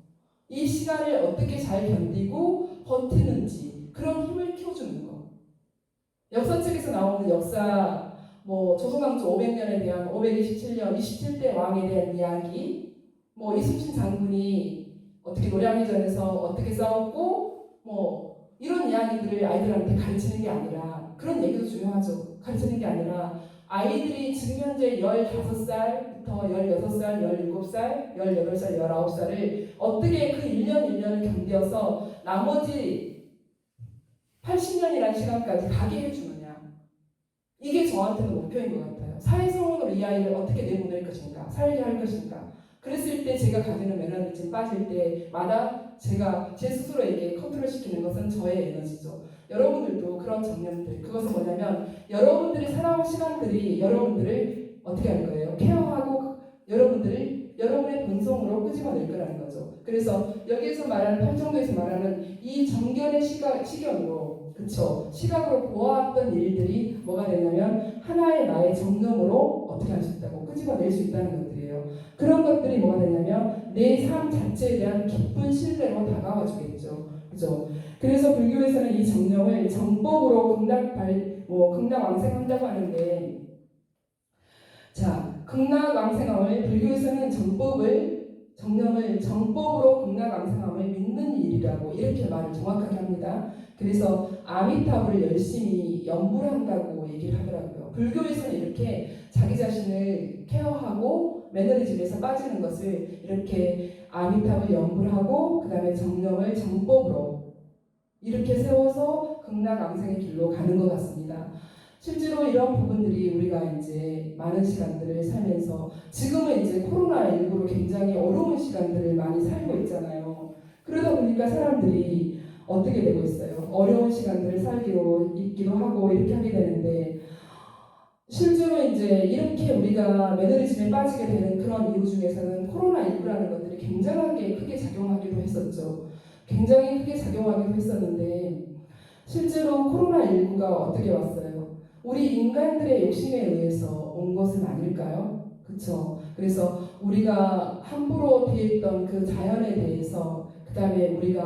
이 시간을 어떻게 잘 견디고 버티는지 그런 힘을 키워주는 것. 역사책에서 나오는 역사, 조선왕조 500년에 대한 527년 27대 왕에 대한 이야기, 이순신 장군이 어떻게 노량해전에서 어떻게 싸웠고, 이런 이야기들을 아이들한테 가르치는 게 아니라, 그런 얘기도 중요하죠. 가르치는 게 아니라 아이들이 지금 현재 15살부터 16살, 17살, 18살, 19살을 어떻게 그 1년 1년을 견뎌서 나머지 80년이라는 시간까지 가게 해주느냐. 이게 저한테는 목표인 것 같아요. 사회성원으로 이 아이를 어떻게 내보낼 것인가, 살게 할 것인가. 그랬을 때 제가 가지는 매너리즘 빠질 때마다 제가 제 스스로에게 컨트롤시키는 것은 저의 에너지죠. 여러분들도 그런 정념들, 그것은 뭐냐면 여러분들이 살아온 시간들이 여러분들을 어떻게 할 거예요? 케어하고 여러분의 본성으로 끄집어낼 거라는 거죠. 그래서 여기에서 말하는 팔정도에서 말하는 이 정견의 시견으로, 그쵸? 시각으로 보아왔던 일들이 뭐가 되냐면 하나의 나의 정념으로 어떻게 할 수 있다고 끄집어낼 수 있다는 것들이에요. 그런 것들이 뭐가 되냐면 내 삶 자체에 대한 깊은 신뢰로 다가와 주겠죠. 그죠? 그래서 불교에서는 이 정념을 정법으로 극락왕생한다고 하는데, 자, 극락왕생함을 불교에서는 정념을 정법으로 극락왕생함을 믿는 일이라고 이렇게 말을 정확하게 합니다. 그래서 아미타불을 열심히 연불 한다고 얘기를 하더라고요. 불교에서는 이렇게 자기 자신을 케어하고 매너리즘에서 빠지는 것을 이렇게 아미타불 연불하고 그 다음에 정념을 정법으로 이렇게 세워서 극락왕생의 길로 가는 것 같습니다. 실제로 이런 부분들이 우리가 이제 많은 시간들을 살면서 지금은 이제 코로나19로 굉장히 어려운 시간들을 많이 살고 있잖아요. 그러다 보니까 사람들이 어떻게 되고 있어요? 어려운 시간들을 살기로 있기도 하고 이렇게 하게 되는데, 실제로 이제 이렇게 우리가 매너리즘에 빠지게 되는 그런 이유 중에서는 코로나19라는 것들이 굉장하게 크게 작용하기도 했었죠. 굉장히 크게 작용하기도 했었는데, 실제로 코로나19가 어떻게 왔어요? 우리 인간들의 욕심에 의해서 온 것은 아닐까요? 그쵸? 그래서 우리가 함부로 대했던 그 자연에 대해서, 그 다음에 우리가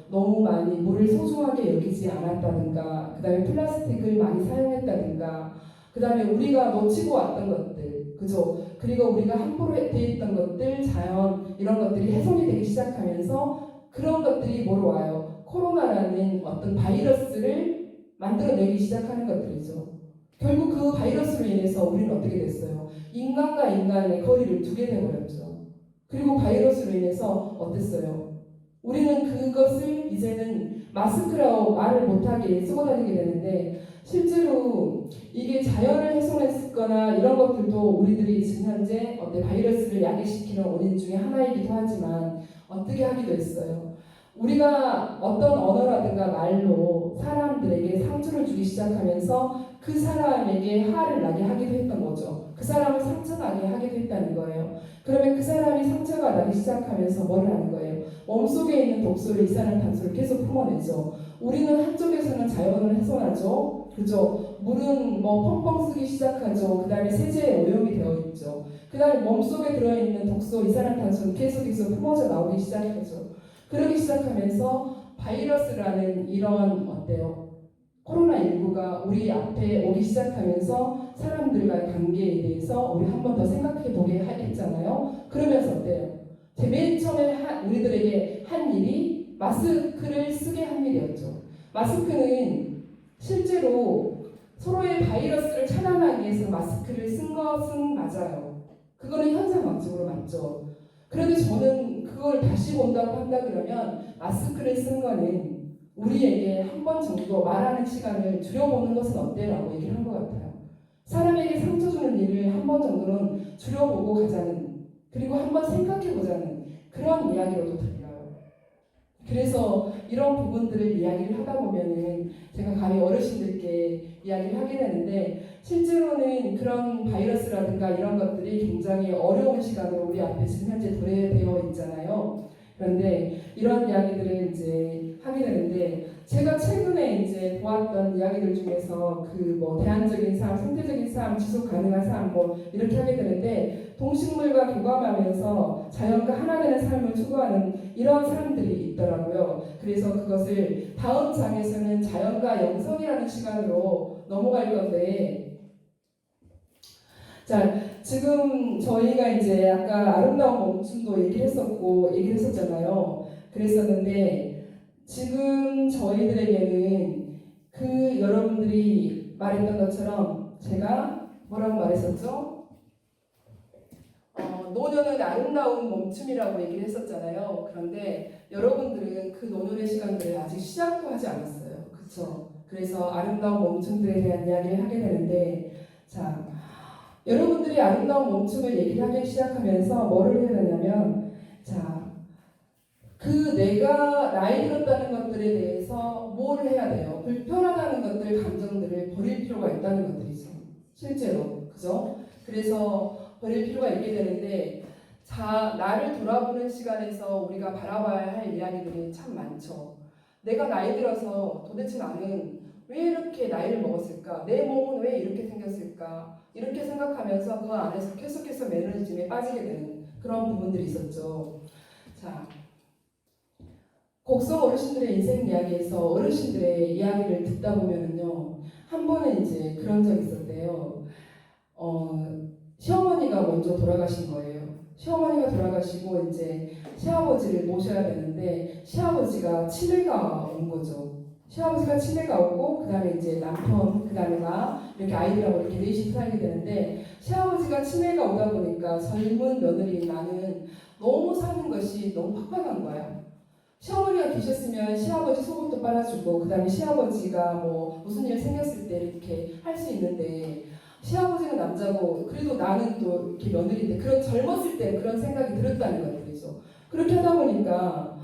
너무 많이 물을 소중하게 여기지 않았다든가, 그 다음에 플라스틱을 많이 사용했다든가, 그 다음에 우리가 놓치고 왔던 것들, 그죠? 그리고 우리가 함부로 대했던 것들, 자연, 이런 것들이 훼손이 되기 시작하면서 그런 것들이 뭐로 와요? 코로나라는 어떤 바이러스를 만들어내기 시작하는 것들이죠. 결국 그 바이러스로 인해서 우리는 어떻게 됐어요? 인간과 인간의 거리를 두게 되어버렸죠. 그리고 바이러스로 인해서 어땠어요? 우리는 그것을 이제는 마스크라고 말을 못하게 쓰고 다니게 되는데, 실제로 이게 자연을 훼손했거나 이런 것들도 우리들이 지금 현재 바이러스를 야기시키는 원인 중에 하나이기도 하지만 어떻게 하기도 했어요. 우리가 어떤 언어라든가 말로 사람들에게 상처를 주기 시작하면서 그 사람에게 화를 나게 하기도 했던 거죠. 그 사람을 상처나게 하기도 했다는 거예요. 그러면 그 사람이 상처가 나기 시작하면서 뭘 하는 거예요? 몸속에 있는 독소를 이산화탄소를 계속 품어내죠. 우리는 한쪽에서는 자연을 훼손하죠. 그죠? 물은 펑펑 쓰기 시작하죠. 그 다음에 세제에 오염이 되어 있죠. 그 다음에 몸속에 들어있는 독소, 이산화탄소는 계속해서 품어져 나오기 시작하죠. 그러기 시작하면서 바이러스라는 이런 코로나19가 우리 앞에 오기 시작하면서 사람들과의 관계에 대해서 우리 한 번 더 생각해 보게 했잖아요. 그러면서 어때요? 맨 처음에 우리들에게 한 일이 마스크를 쓰게 한 일이었죠. 마스크는 실제로 서로의 바이러스를 차단하기 위해서 마스크를 쓴 것은 맞아요. 그거는 현상학적으로 맞죠. 그런데 저는 그걸 다시 본다고 한다 그러면 마스크를 쓴 거는 우리에게 한 번 정도 말하는 시간을 줄여보는 것은 어때라고 얘기를 한 것 같아요. 사람에게 상처 주는 일을 한 번 정도는 줄여보고 가자는, 그리고 한 번 생각해보자는 그런 이야기로도 들려요. 그래서 이런 부분들을 이야기를 하다 보면은 제가 감히 어르신들께 이야기를 하게 되는데 실제로는 그런 바이러스라든가 이런 것들이 굉장히 어려운 시간으로 우리 앞에 지금 현재 도래되어 있잖아요. 그런데 이런 이야기들을 이제 하게 되는데 제가 최근에 이제 보았던 이야기들 중에서 그 뭐 대안적인 삶, 생태적인 삶, 지속 가능한 삶 뭐 이렇게 하게 되는데 동식물과 교감하면서 자연과 하나 되는 삶을 추구하는 이런 사람들이 있더라고요. 그래서 그것을 다음 장에서는 자연과 영성이라는 시간으로 넘어갈 건데, 자, 지금 저희가 이제 아까 아름다운 멈춤도 얘기를 했었잖아요. 그랬었는데, 지금 저희들에게는 그 여러분들이 말했던 것처럼 제가 뭐라고 말했었죠? 노년은 아름다운 멈춤이라고 얘기를 했었잖아요. 그런데 여러분들은 그 노년의 시간들을 아직 시작도 하지 않았어요. 그렇죠? 그래서 아름다운 멈춤들에 대한 이야기를 하게 되는데, 자, 여러분들이 아름다운 멈춤을 얘기를 하기 시작하면서 뭐를 해야 되냐면, 자, 그 내가 나이 들었다는 것들에 대해서 뭘 해야 돼요? 불편하다는 것들, 감정들을 버릴 필요가 있다는 것들이죠. 실제로. 그죠? 그래서 버릴 필요가 있게 되는데, 자, 나를 돌아보는 시간에서 우리가 바라봐야 할 이야기들이 참 많죠. 내가 나이 들어서 도대체 나는 왜 이렇게 나이를 먹었을까? 내 몸은 왜 이렇게 생겼을까? 이렇게 생각하면서 그 안에서 계속해서 매너리즘에 빠지게 되는 그런 부분들이 있었죠. 자, 곡성 어르신들의 인생 이야기에서 어르신들의 이야기를 듣다 보면은요, 한 번은 이제 그런 적이 있었대요. 시어머니가 먼저 돌아가신 거예요. 시어머니가 돌아가시고 이제 시아버지를 모셔야 되는데 시아버지가 치매가 온 거죠. 시아버지가 치매가 오고 그 다음에 이제 남편, 그 다음에 나 이렇게 아이들하고 이렇게 넷이 살게 되는데 시아버지가 치매가 오다 보니까 젊은 며느리 나는 너무 사는 것이 너무 팍팍한 거야. 시어머니가 계셨으면 시아버지 속옷도 빨아주고 그 다음에 시아버지가 뭐 무슨 일 생겼을 때 이렇게 할 수 있는데 시아버지가 남자고 그래도 나는 또 이렇게 며느리인데 그런 젊었을 때 그런 생각이 들었다는 것들이죠. 그렇게 하다 보니까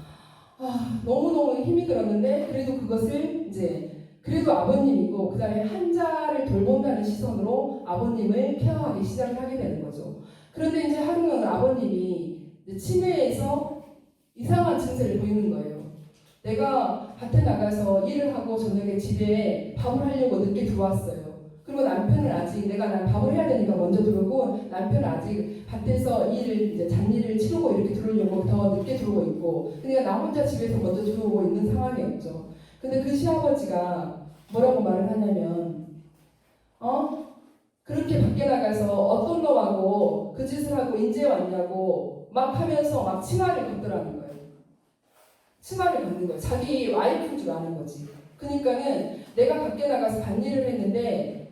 너무너무 힘이 들었는데 그래도 그것을 이제 그래도 아버님이고 그 다음에 한자를 돌본다는 시선으로 아버님을 케어하기 시작을 하게 되는 거죠. 그런데 이제 하루는 아버님이 이제 치매에서 이상한 증세를 보이는 거예요. 내가 밭에 나가서 일을 하고 저녁에 집에 밥을 하려고 늦게 들어왔어요. 그리고 남편은 아직 난 밥을 해야 되니까 먼저 들어오고 남편은 아직 밭에서 일을 이제 잡일을 치르고 이렇게 들어오려고 더 늦게 들어오고 있고 그러니까 나 혼자 집에서 먼저 들어오고 있는 상황이었죠. 근데 그 시아버지가 뭐라고 말을 하냐면 그렇게 밖에 나가서 어떤 놈하고 그 짓을 하고 인제 왔냐고 막 하면서 막 치마를 걷더라는 거예요. 치마를 걷는 거예요. 자기 와이프인 줄 아는 거지. 그러니까는 내가 밖에 나가서 밭일을 했는데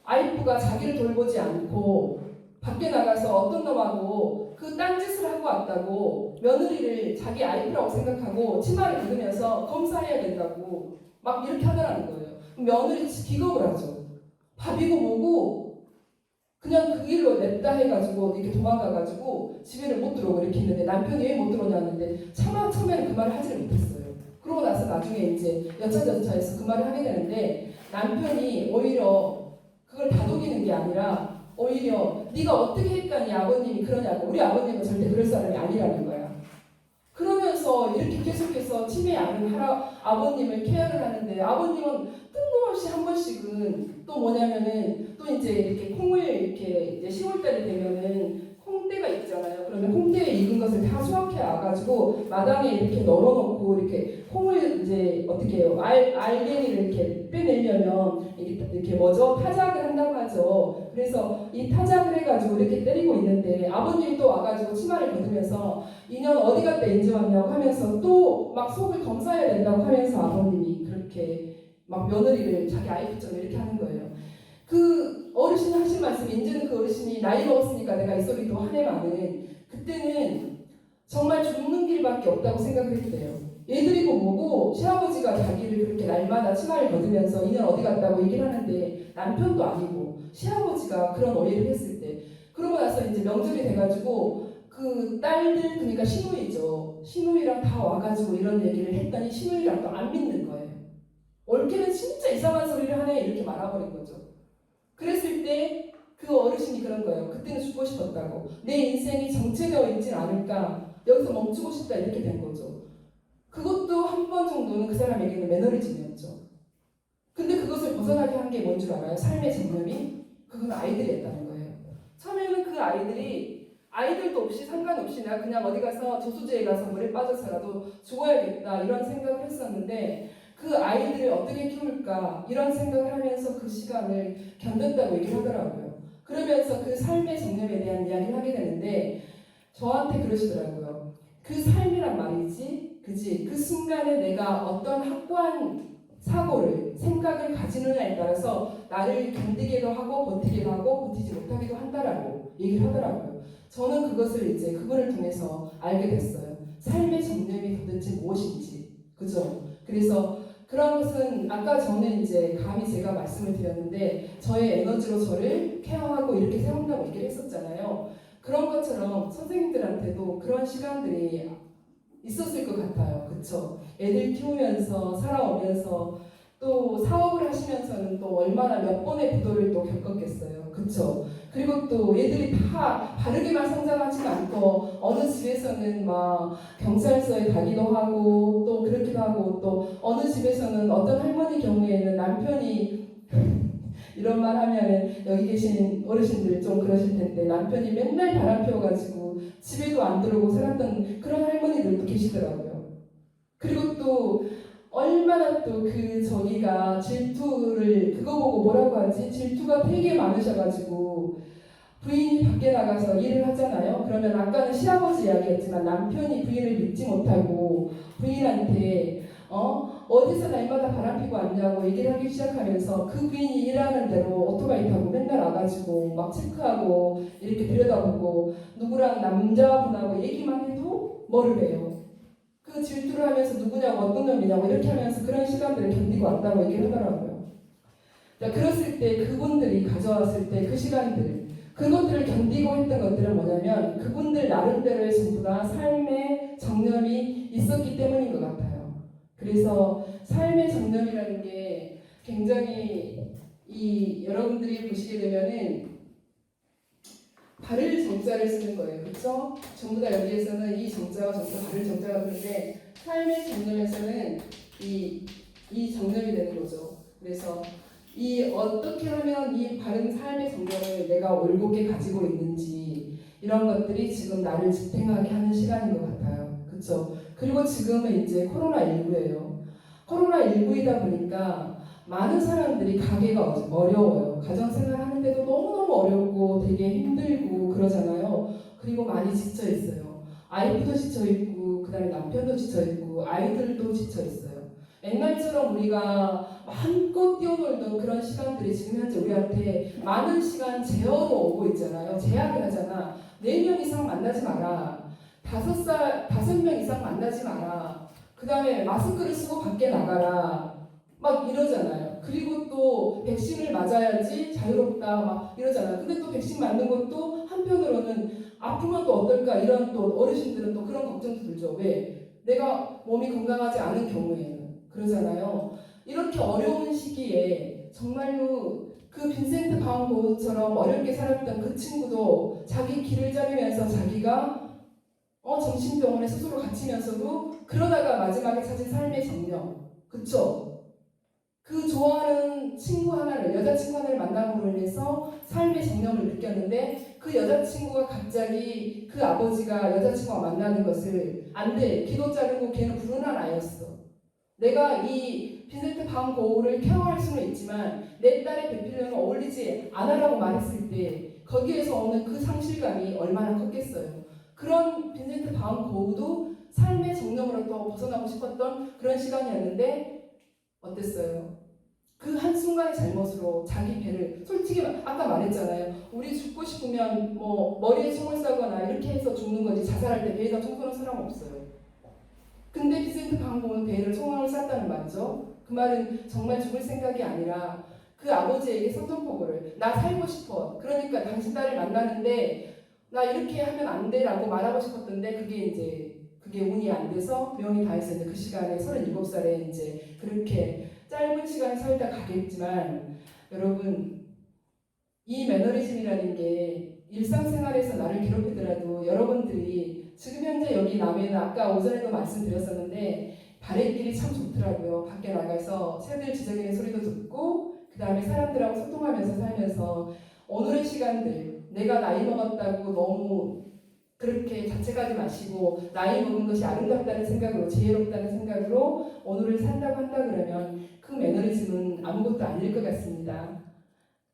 와이프가 자기를 돌보지 않고 밖에 나가서 어떤 놈하고 그 딴짓을 하고 왔다고 며느리를 자기 아이프라고 생각하고 치마를 걷으면서 검사해야 된다고 막 이렇게 하더라는 거예요. 며느리 기겁을 하죠. 밥이고 뭐고 그냥 그 길로 냅다 해가지고 이렇게 도망가가지고 집에는 못 들어오고 이렇게 했는데 남편이 왜 못 들어오냐는데 처음에는 그 말을 하지를 못했어요. 그러고 나서 나중에 이제 여차저차해서 그 말을 하게 되는데 남편이 오히려 그걸 다독이는 게 아니라 오히려 네가 어떻게 했다니 아버님이 그러냐고. 우리 아버님은 절대 그럴 사람이 아니라는 거야. 그러면서 이렇게 계속해서 치매 앓은 아버님을 케어를 하는데 아버님은 뜬금없이 한 번씩은 또 뭐냐면은 또 이제 이렇게 콩을 이렇게 이제 10월달이 되면은 콩대가 있잖아요. 그러면 콩대에 익은 것을 다 수확해 와가지고 마당에 이렇게 널어놓고 이렇게 콩을 이제 어떻게 해요? 알갱이를 이렇게 빼내려면 이렇게 뭐죠? 타작을 한다고 하죠. 그래서 이 타작을 해가지고 이렇게 때리고 있는데 아버님이 또 와가지고 치마를 걷으면서 인연 어디 갔다 인제 왔냐고 하면서 또 막 속을 검사해야 된다고 하면서 아버님이 그렇게 막 며느리를 자기 아이처럼 이렇게 하는 거예요. 그 어르신 하신 말씀이 이제는 그 어르신이 나이 먹었으니까 내가 이 소리 더 하네만은 그때는 정말 죽는 길밖에 없다고 생각을 했대요. 애들이고 뭐고 시아버지가 자기를 그렇게 날마다 치마를 걷으면서 인연 어디 갔다고 얘기를 하는데 남편도 아니고 시아버지가 그런 어휘를 했을 때 그러고 나서 이제 명절이 돼가지고 그 딸들 그러니까 시누이죠. 시누이랑 다 와가지고 이런 얘기를 했더니 시누이랑 또 안 믿는 거예요. 올케는 진짜 이상한 소리를 하네 이렇게 말아버린 거죠. 그랬을 때 그 어르신이 그런 거예요. 그때는 죽고 싶었다고. 내 인생이 정체되어 있진 않을까. 여기서 멈추고 싶다 이렇게 된 거죠. 그것도 한 번 정도는 그 사람에게는 매너리즘이었죠. 근데 그것을 벗어나게 한 게 뭔 줄 알아요? 삶의 전념이? 그건 아이들이었다는 거예요. 처음에는 그 아이들도 없이 상관없이 내가 그냥 어디 가서 저수지에 가서 물에 빠져서라도 죽어야겠다 이런 생각을 했었는데 그 아이들을 어떻게 키울까 이런 생각을 하면서 그 시간을 견뎠다고 얘기를 하더라고요. 그러면서 그 삶의 정념에 대한 이야기를 하게 되는데 저한테 그러시더라고요. 그 삶이란 말이지, 그지? 그 순간에 내가 어떤 확고한 사고를, 생각을 가지느냐에 따라서 나를 견디기도 하고 버티기도 하고 버티지 못하기도 한다라고 얘기를 하더라고요. 저는 그것을 이제 그분을 통해서 알게 됐어요. 삶의 정념이 도대체 무엇인지, 그죠? 그래서 그런 것은 아까 저는 이제 감히 제가 말씀을 드렸는데 저의 에너지로 저를 케어하고 이렇게 세운다고 얘기를 했었잖아요. 그런 것처럼 선생님들한테도 그런 시간들이 있었을 것 같아요. 그쵸? 애들 키우면서 살아오면서 또 사업을 하시면서는 또 얼마나 몇 번의 부도를 또 겪었겠어요. 그쵸? 그리고 또 애들이 다 바르게만 성장하지는 않고 어느 집에서는 막 경찰서에 가기도 하고 또 그렇기도 하고 또 어느 집에서는 어떤 할머니 경우에는 남편이 이런 말 하면은 여기 계신 어르신들 좀 그러실 텐데 남편이 맨날 바람 피워가지고 집에도 안 들어오고 살았던 그런 할머니들도 계시더라고요. 그리고 또 얼마나 또 그 저기가 질투를 그거 보고 뭐라고 하지? 질투가 되게 많으셔가지고 부인이 밖에 나가서 일을 하잖아요. 그러면 아까는 시아버지 이야기였지만 남편이 부인을 믿지 못하고 부인한테 어디서 날마다 바람 피고 왔냐고 얘기를 하기 시작하면서 그 부인이 일하는 대로 오토바이 타고 맨날 와가지고 막 체크하고 이렇게 들여다보고 누구랑 남자분하고 얘기만 해도 뭐를 해요. 그 질투를 하면서 누구냐고 어떤 놈이냐고 이렇게 하면서 그런 시간들을 견디고 왔다고 얘기를 하더라고요. 자, 그랬을 때 그분들이 가져왔을 때 그 시간들 그것들을 견디고 했던 것들은 뭐냐면 그분들 나름대로의 전부 다 삶의 정념이 있었기 때문인 것 같아요. 그래서 삶의 정념이라는 게 굉장히 여러분들이 보시게 되면은 발을 정자를 쓰는 거예요. 그렇죠? 전부 다 여기에서는 이 정자가 전부 다 발을 정자가 되는데 삶의 정념에서는 이 정념이 되는 거죠. 그래서 이 어떻게 하면 이 바른 삶의 정념을 내가 올곧게 가지고 있는지 이런 것들이 지금 나를 지탱하게 하는 시간인 것 같아요. 그렇죠? 그리고 지금은 이제 코로나19예요. 코로나19이다 보니까 많은 사람들이 가게가 어려워요. 가정생활 하는데도 너무너무 어렵고 되게 힘들고 그러잖아요. 그리고 많이 지쳐 있어요. 아이도 지쳐 있고 그다음에 남편도 지쳐 있고 아이들도 지쳐 있어요. 옛날처럼 우리가 마음껏 뛰어놀던 그런 시간들이 지금 현재 우리한테 많은 시간 제어로 오고 있잖아요. 제약을 하잖아. 4명 이상 만나지 마라. 5명 이상 만나지 마라. 그 다음에 마스크를 쓰고 밖에 나가라. 막 이러잖아요. 그리고 또 백신을 맞아야지 자유롭다 막 이러잖아요. 근데 또 백신 맞는 것도 한편으로는 아프면 또 어떨까 이런 또 어르신들은 또 그런 걱정도 들죠. 왜? 내가 몸이 건강하지 않은 경우에는 그러잖아요. 이렇게 어려운 시기에 정말로 그 빈센트 반 고흐처럼 어렵게 살았던 그 친구도 자기 길을 자르면서 자기가 정신병원에 스스로 갇히면서도 그러다가 마지막에 찾은 삶의 정령. 그쵸? 그 좋아하는 친구 하나를, 여자친구 하나를 만남으로 인해서 삶의 정령을 느꼈는데 그 여자친구가 갑자기 그 아버지가 여자친구와 만나는 것을 안 돼. 기도 자르고 걔는 불운한 아이였어. 내가 이 빈센트 반 고흐를 케어할 수는 있지만 내 딸의 배필로는 어울리지 않아라고 말했을 때 거기에서 오는 그 상실감이 얼마나 컸겠어요. 그런 빈센트 반 고흐도 삶의 정령으로부터 벗어나고 싶었던 그런 시간이었는데 어땠어요? 그 한순간의 잘못으로 자기 배를 솔직히 아까 말했잖아요. 우리 죽고 싶으면 뭐 머리에 총을 쏴거나 이렇게 해서 죽는 거지 자살할 때 배에다 총 쏘는 사람 없어요. 근데 빈센트 반 고흐는 배를 총을 쐈다는 말이죠. 그 말은 정말 죽을 생각이 아니라 그 아버지에게 선전포고를 나 살고 싶어. 그러니까 당신 딸을 만나는데 나 이렇게 하면 안 돼라고 말하고 싶었던데 그게 운이 안 돼서 명이 다 했었는데 그 시간에 37살에 이제 그렇게 짧은 시간 살다 가겠지만 여러분 이 매너리즘이라는 게 일상생활에서 나를 괴롭히더라도 여러분들이 지금 현재 여기 남해는 아까 오전에도 말씀드렸었는데 발해길이 참 좋더라고요. 밖에 나가서 새들 지저귀는 소리도 듣고 그 다음에 사람들하고 소통하면서 살면서 오늘의 시간들 내가 나이 먹었다고 너무 그렇게 자책하지 마시고 나이 먹은 것이 아름답다는 생각으로 지혜롭다는 생각으로 오늘을 산다고 한다 그러면 그 매너리즘은 아무것도 아닐 것 같습니다.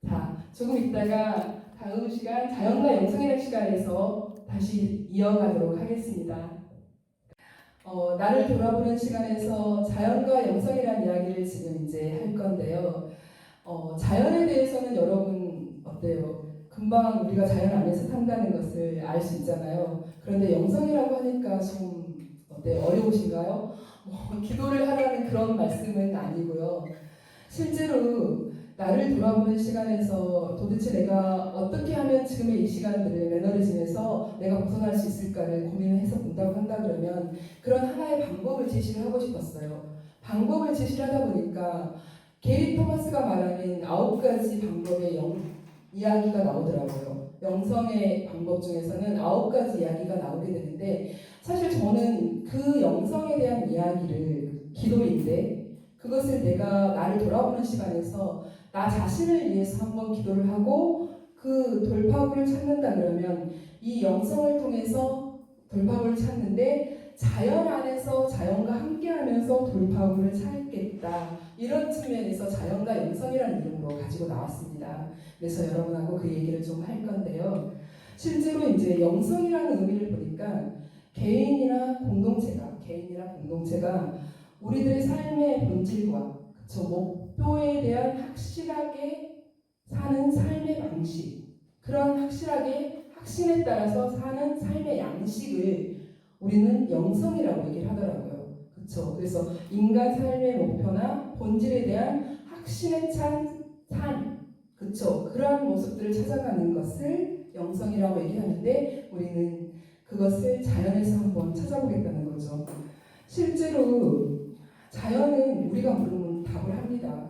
자, 조금 있다가 다음 시간 자연과 영성이라는 시간에서 다시 이어가도록 하겠습니다. 나를 돌아보는 시간에서 자연과 영성이라는 이야기를 지금 이제 할 건데요. 자연에 대해서는 여러분 어때요? 금방 우리가 자연 안에서 산다는 것을 알 수 있잖아요. 그런데 영성이라고 하니까 좀 어때요? 어려우신가요? 기도를 하라는 그런 말씀은 아니고요. 실제로 나를 돌아보는 시간에서 도대체 내가 어떻게 하면 지금의 이 시간들을 매너리즘에서 내가 벗어날 수 있을까를 고민을 해서 본다고 한다 그러면 그런 하나의 방법을 제시를 하고 싶었어요. 방법을 제시를 하다 보니까 게리 토마스가 말하는 9가지 방법의 이야기가 나오더라고요. 영성의 방법 중에서는 9가지 이야기가 나오게 되는데 사실 저는 그 영성에 대한 이야기를 기도인데 그것을 내가 나를 돌아보는 시간에서 나 자신을 위해서 한번 기도를 하고 그 돌파구를 찾는다 그러면 이 영성을 통해서 돌파구를 찾는데 자연 안에서 자연과 함께하면서 돌파구를 찾겠다. 이런 측면에서 자연과 영성이라는 이름으로 가지고 나왔습니다. 그래서 여러분하고 그 얘기를 좀 할 건데요. 실제로 이제 영성이라는 의미를 보니까 개인이나 공동체가 우리들의 삶의 본질과 목표에 대한 확실하게 사는 삶의 방식, 그런 확신에 따라서 사는 삶의 양식을 우리는 영성이라고 얘기를 하더라고요. 그렇죠? 그래서 인간 삶의 목표나 본질에 대한 확신에 찬 삶, 그렇죠? 그러한 모습들을 찾아가는 것을 영성이라고 얘기하는데 우리는 그것을 자연에서 한번 찾아보겠다는 거죠. 실제로 자연은 우리가 물으면 답을 합니다.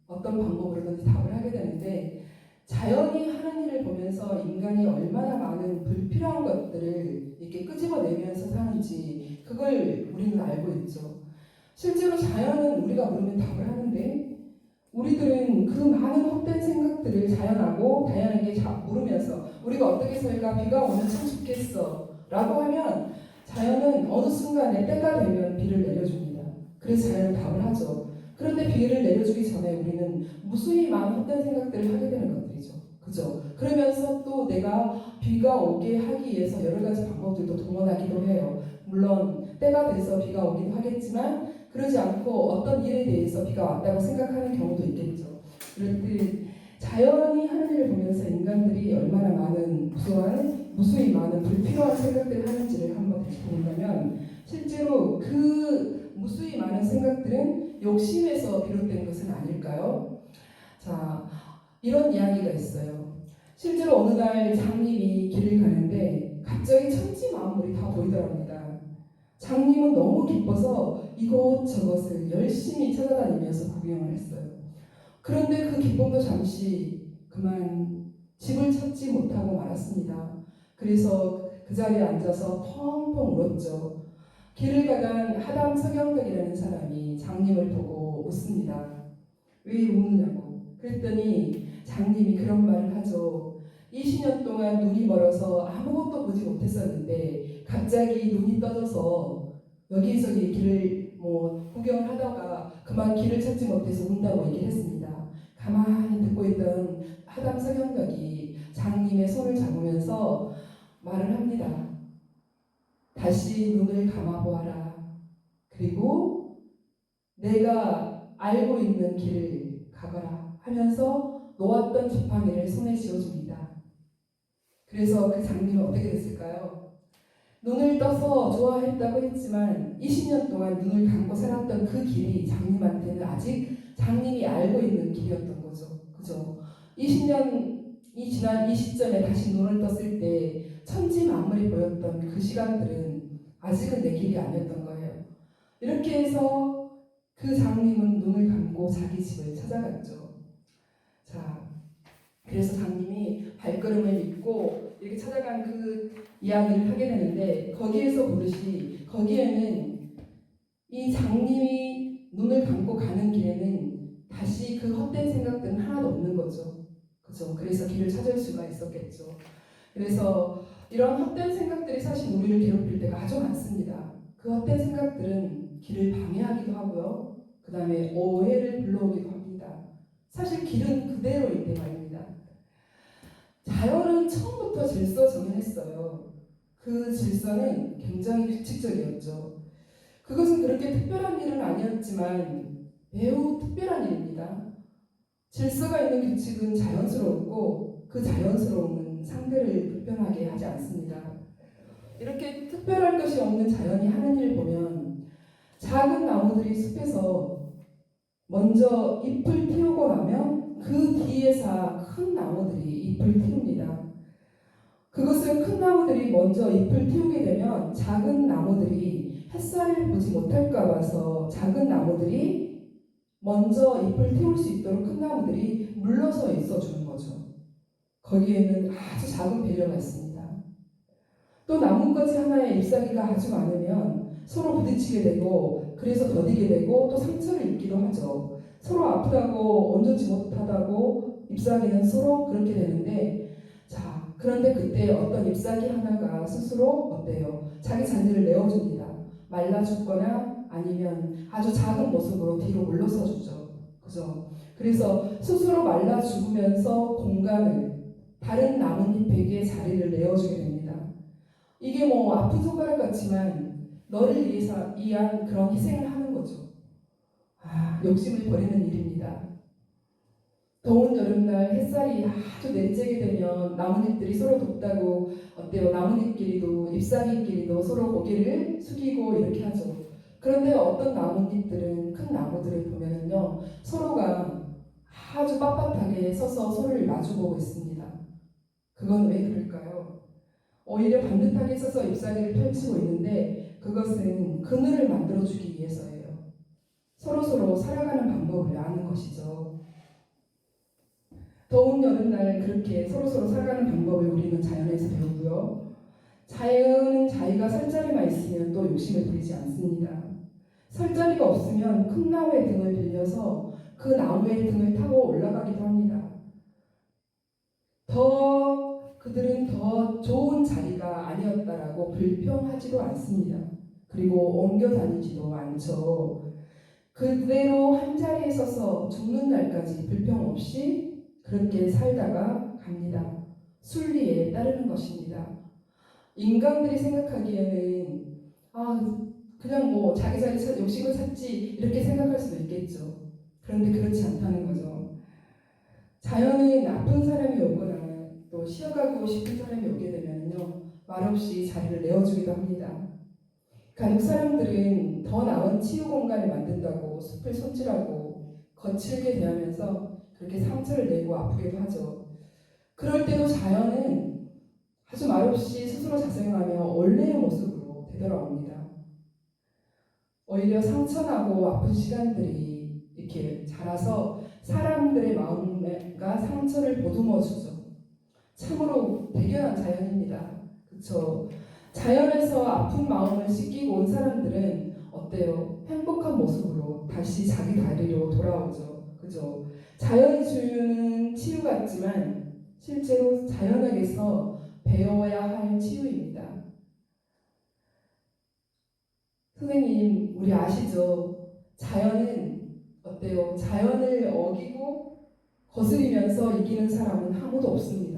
어떤 방법으로든지 답을 하게 되는데 자연이 하는 일을 보면서 인간이 얼마나 많은 불필요한 것들을 이렇게 끄집어내면서 사는지 그걸 우리는 알고 있죠. 실제로 자연은 우리가 물으면 답을 하는데 우리들은 그 많은 헛된 생각들을 자연하고 다양하게 물으면서 우리가 어떻게 살까? 비가 오면 참 좋겠어 라고 하면 자연은 어느 순간에 때가 되면 비를 내려줍니다. 그래서 자연은 답을 하죠. 그런데 비를 내려주기 전에 우리는 무수히 많은 헛된 생각들을 하게 되는 것들이죠. 그죠? 그러면서 또 내가 비가 오게 하기 위해서 여러 가지 방법들도 동원하기도 해요. 물론 때가 돼서 비가 오기도 하겠지만 그러지 않고 어떤 일에 대해서 비가 왔다고 생각하는 경우도 있겠죠. 그런데 자연이 하는 일을 보면서 인간들이 얼마나 많은 무수히 많은 불필요한 생각들을 하는지를 한번 다시 본다면 실제로 그 무수히 많은 생각들은 욕심에서 비롯된 것은 아닐까요? 자, 이런 이야기가 있어요. 실제로 어느 날 장님이 길을 가는데 갑자기 천지만물이 다 보이더랍니다. 장님은 너무 기뻐서 이곳저곳을 열심히 찾아다니면서 구경을 했어요. 그런데 그 기쁨도 잠시 그만 집을 찾지 못하고 말았습니다. 그래서 그 자리에 앉아서 펑펑 울었죠. 길을 가던 하담 서경덕이라는 사람이 장님을 보고 웃습니다. 왜 우느냐고. 그랬더니 장님이 그런 말을 하죠. 20년 동안 눈이 멀어서 아무것도 보지 못했었는데 갑자기 눈이 떠져서 여기저기 길을 구경을 하다가 그만 길을 찾지 못해서 운다고 얘기를 했습니다. 가만히 듣고 있던 하담 서경덕이 장님의 손을 잡으면서 말을 합니다. 다시 눈을 감아보아라. 그리고 내가 알고 있는 길을 가거라 하면서 놓았던 지팡이를 손에 쥐어줍니다. 그래서 그 장님은 어떻게 됐을까요? 눈을 떠서 좋아했다고 했지만 20년 동안 눈을 감고 살았던 그 길이 장님한테는 아직 장님이 알고 있는 길이었던 거죠. 그죠? 20년이 지난 이 시점에 다시 눈을 떴을 때 암울해 보였던 그 시간들은 아직은 내 길이 아니었던 거예요. 이렇게 해서 그 장님은 눈을 감고 자기 집을 찾아갔죠. 자, 그래서 장님이 발걸음을 믿고 이렇게 찾아간 그 이야기를 하게 되는데 거기에서 보듯이 거기에는 이 장님이 눈을 감고 가는 길에는 다시 그 헛된 생각들은 하나도 없는 거죠. 그죠? 그래서 길을 찾을 수가 있었겠죠. 그래서 이런 헛된 생각들이 사실 우리를 괴롭힐 때가 아주 많습니다. 그 헛된 생각들은 길을 방해하기도 하고요. 그 다음에 오해를 불러오기도 합니다. 사실 길은 그대로인데 말입니다. 자연은 처음부터 질서 정연했어요. 그 질서는 굉장히 규칙적이었죠. 그것은 그렇게 특별한 일은 아니었지만 매우 특별한 일입니다. 질서가 있는 규칙은 자연스럽고 그 자연스러움은 상대를 불편하게 하지 않습니다. 이렇게 특별할 것이 없는 자연이 하는 일을 보면 작은 나무들이 숲에서 먼저 잎을 틔우고 나면 그 뒤에서 큰 나무들이 잎을 틔웁니다. 그것은 큰 나무들이 먼저 잎을 틔우게 되면 작은 나무들이 햇살을 보지 못할까 봐서 작은 나무들이 먼저 잎을 틔울 수 있도록 큰 나무들이 물러서 있어주는 거죠. 거기에는 아주 작은 배려가 있습니다. 또 나뭇가지 하나에 잎사귀가 아주 많으면 서로 부딪히게 되고 그래서 더디게 되고 또 상처를 입기도 하죠. 서로 아프다고 온전치 못하다고 잎사귀는 서로 그렇게 되는데 자 그런데 그때 어떤 잎사귀 하나가 스스로 어때요? 자기 잔디를 내어줍니다. 말라 죽거나 아니면 아주 작은 모습으로 뒤로 물러서 주죠. 그죠? 그래서 스스로 말라 죽으면서 공간을 다른 나뭇잎에게 자리를 내어주게 됩니다. 이게 뭐 아픈 손가락 같지만 너를 위한 그런 희생을 하는 거죠. 욕심을 버리는 일입니다. 더운 여름날 햇살이 아주 내리쬐게 되면 나뭇잎들이 서로 덥다고 어때요? 나뭇잎끼리도 잎사귀끼리도 서로 고개를 숙이고 이렇게 하죠. 그런데 어떤 나뭇잎들은 큰 나무들을 보면은요 서로가 아주 빳빳하게 서서 서로를 마주보고 있습니다. 그건 왜 그럴까요? 오히려 반듯하게 서서 잎사귀를 펼치고 있는데 그것은 그늘을 만들어주기 위해서예요. 서로서로 살아가는 방법을 아는 것이죠. 더운 여름날 그렇게 서로서로 살아가는 방법을 우리는 자연에서 배우고요. 자연은 자기가 설 자리만 있으면 또 욕심을 부리지 않습니다. 설 자리가 없으면 큰 나무의 등을 빌려서 그 나무의 등을 타고 올라가기도 합니다. 그들은 더 좋은 자리가 아니었다라고 불평하지도 않습니다. 그리고 옮겨 다니지도 않죠. 그대로 한 자리에 서서 죽는 날까지 불평 없이 그렇게 살다가 갑니다. 순리에 따르는 것입니다. 인간들이 생각하기에는 그냥 뭐 자기 자리 욕심을 찾지 이렇게 생각할 수도 있겠죠. 그런데 그렇지 않다는 거죠. 자연은 아픈 사람이 오거나 또 쉬어가고 싶은 사람이 오게 되면요 말없이 자리를 내어주기도 합니다. 간혹 사람들은 더 나은 치유 공간을 만든다고 숲을 손질하고 거칠게 대하면서 그렇게 상처를 내고 아프기도 하죠. 그럴 때도 자연은 아주 말없이 스스로 자생하며 원래의 모습으로 되돌아옵니다. 오히려 상처나고 아픈 시간들이 이렇게 자라서 사람들의 마음과 상처를 보듬어 주죠. 참으로 대견한 자연입니다. 그렇죠? 자연에서 아픈 마음을 씻기고 온 사람들은 어때요? 행복한 모습으로 다시 자기 다리로 돌아오죠. 그죠? 자연이 주는 치유 같지만 실제로 자연에게서 배워야 할 치유입니다. 선생님, 우리 아시죠? 자연은 어때요? 자연을 어기고 거스리면서 이기는 사람은 아무도 없습니다.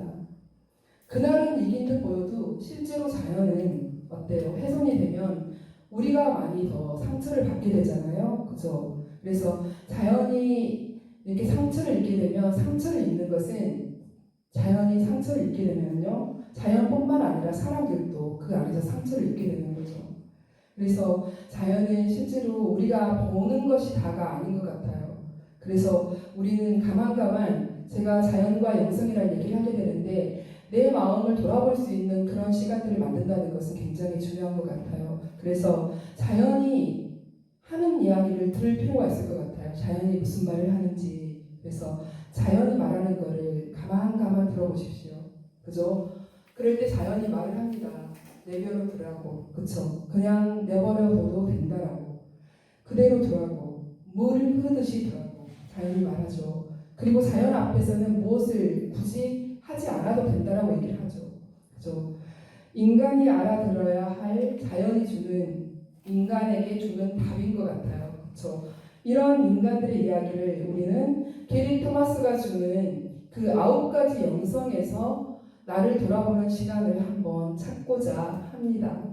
그날은 이긴 듯 보여도 실제로 자연은 어때요? 훼손이 되면 우리가 많이 더 상처를 받게 되잖아요. 그죠? 그래서 자연이 이렇게 상처를 입게 되면 상처를 입는 것은 자연이 상처를 입게 되면요. 자연뿐만 아니라 사람들도 그 안에서 상처를 입게 되는 거죠. 그래서 자연은 실제로 우리가 보는 것이 다가 아닌 것 같아요. 그래서 우리는 가만 제가 자연과 영성이라는 얘기를 하게 되는데 내 마음을 돌아볼 수 있는 그런 시간들을 만든다는 것은 굉장히 중요한 것 같아요. 그래서 자연이 하는 이야기를 들을 필요가 있을 것 같아요. 자연이 무슨 말을 하는지. 그래서 자연이 말하는 거를 가만 들어보십시오. 그죠? 그럴 때 자연이 말을 합니다. 내버려 두라고. 그쵸? 그냥 내버려 둬도 된다라고. 그대로 두라고. 물을 흐르듯이 두라고. 자연이 말하죠. 그리고 자연 앞에서는 무엇을 굳이 하지 않아도 된다라고 얘기를 하죠. 그죠? 인간이 알아들어야 할 자연이 주는, 인간에게 주는 답인 것 같아요. 그쵸? 이런 인간들의 이야기를 우리는 게리 토마스가 주는 그 9가지 영성에서 나를 돌아보는 시간을 한번 찾고자 합니다.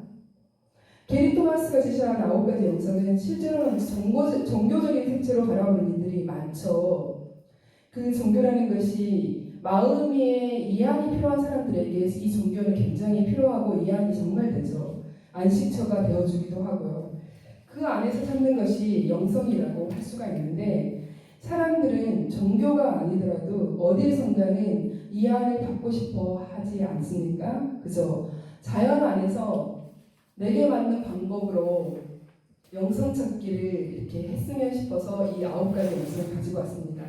게리 토마스가 제시한 9가지 영성은 실제로는 종교적인 색채로 바라보는 이들이 많죠. 그 종교라는 것이 마음의 이안이 필요한 사람들에게 이 종교는 굉장히 필요하고 이안이 정말 되죠. 안식처가 되어주기도 하고요. 그 안에서 찾는 것이 영성이라고 할 수가 있는데 사람들은 종교가 아니더라도 어디에선가는 이안을 받고 싶어 하지 않습니까? 그죠? 자연 안에서 내게 맞는 방법으로 영성 찾기를 이렇게 했으면 싶어서 이 9가지 영성을 가지고 왔습니다.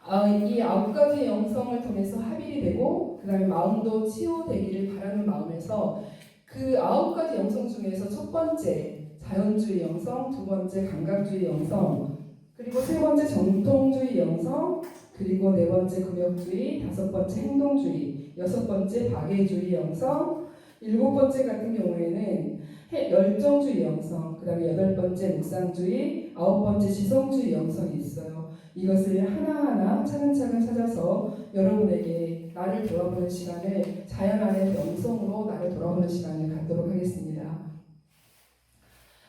이 9가지 영성을 통해서 합일이 되고 그 다음에 마음도 치유되기를 바라는 마음에서 그 9가지 영성 중에서 첫 번째 자연주의 영성, 두 번째 감각주의 영성, 그리고 세 번째 전통주의 영성, 그리고 네 번째 금욕주의, 다섯 번째 행동주의, 여섯 번째 박애주의 영성, 일곱 번째 같은 경우에는 열정주의 영성, 그 다음에 여덟 번째 묵상주의, 아홉 번째 지성주의 영성이 있어요. 이것을 하나하나 차근차근 찾아서 여러분에게 나를 돌아보는 시간을 자연 안의 영성으로 나를 돌아보는 시간을 갖도록 하겠습니다.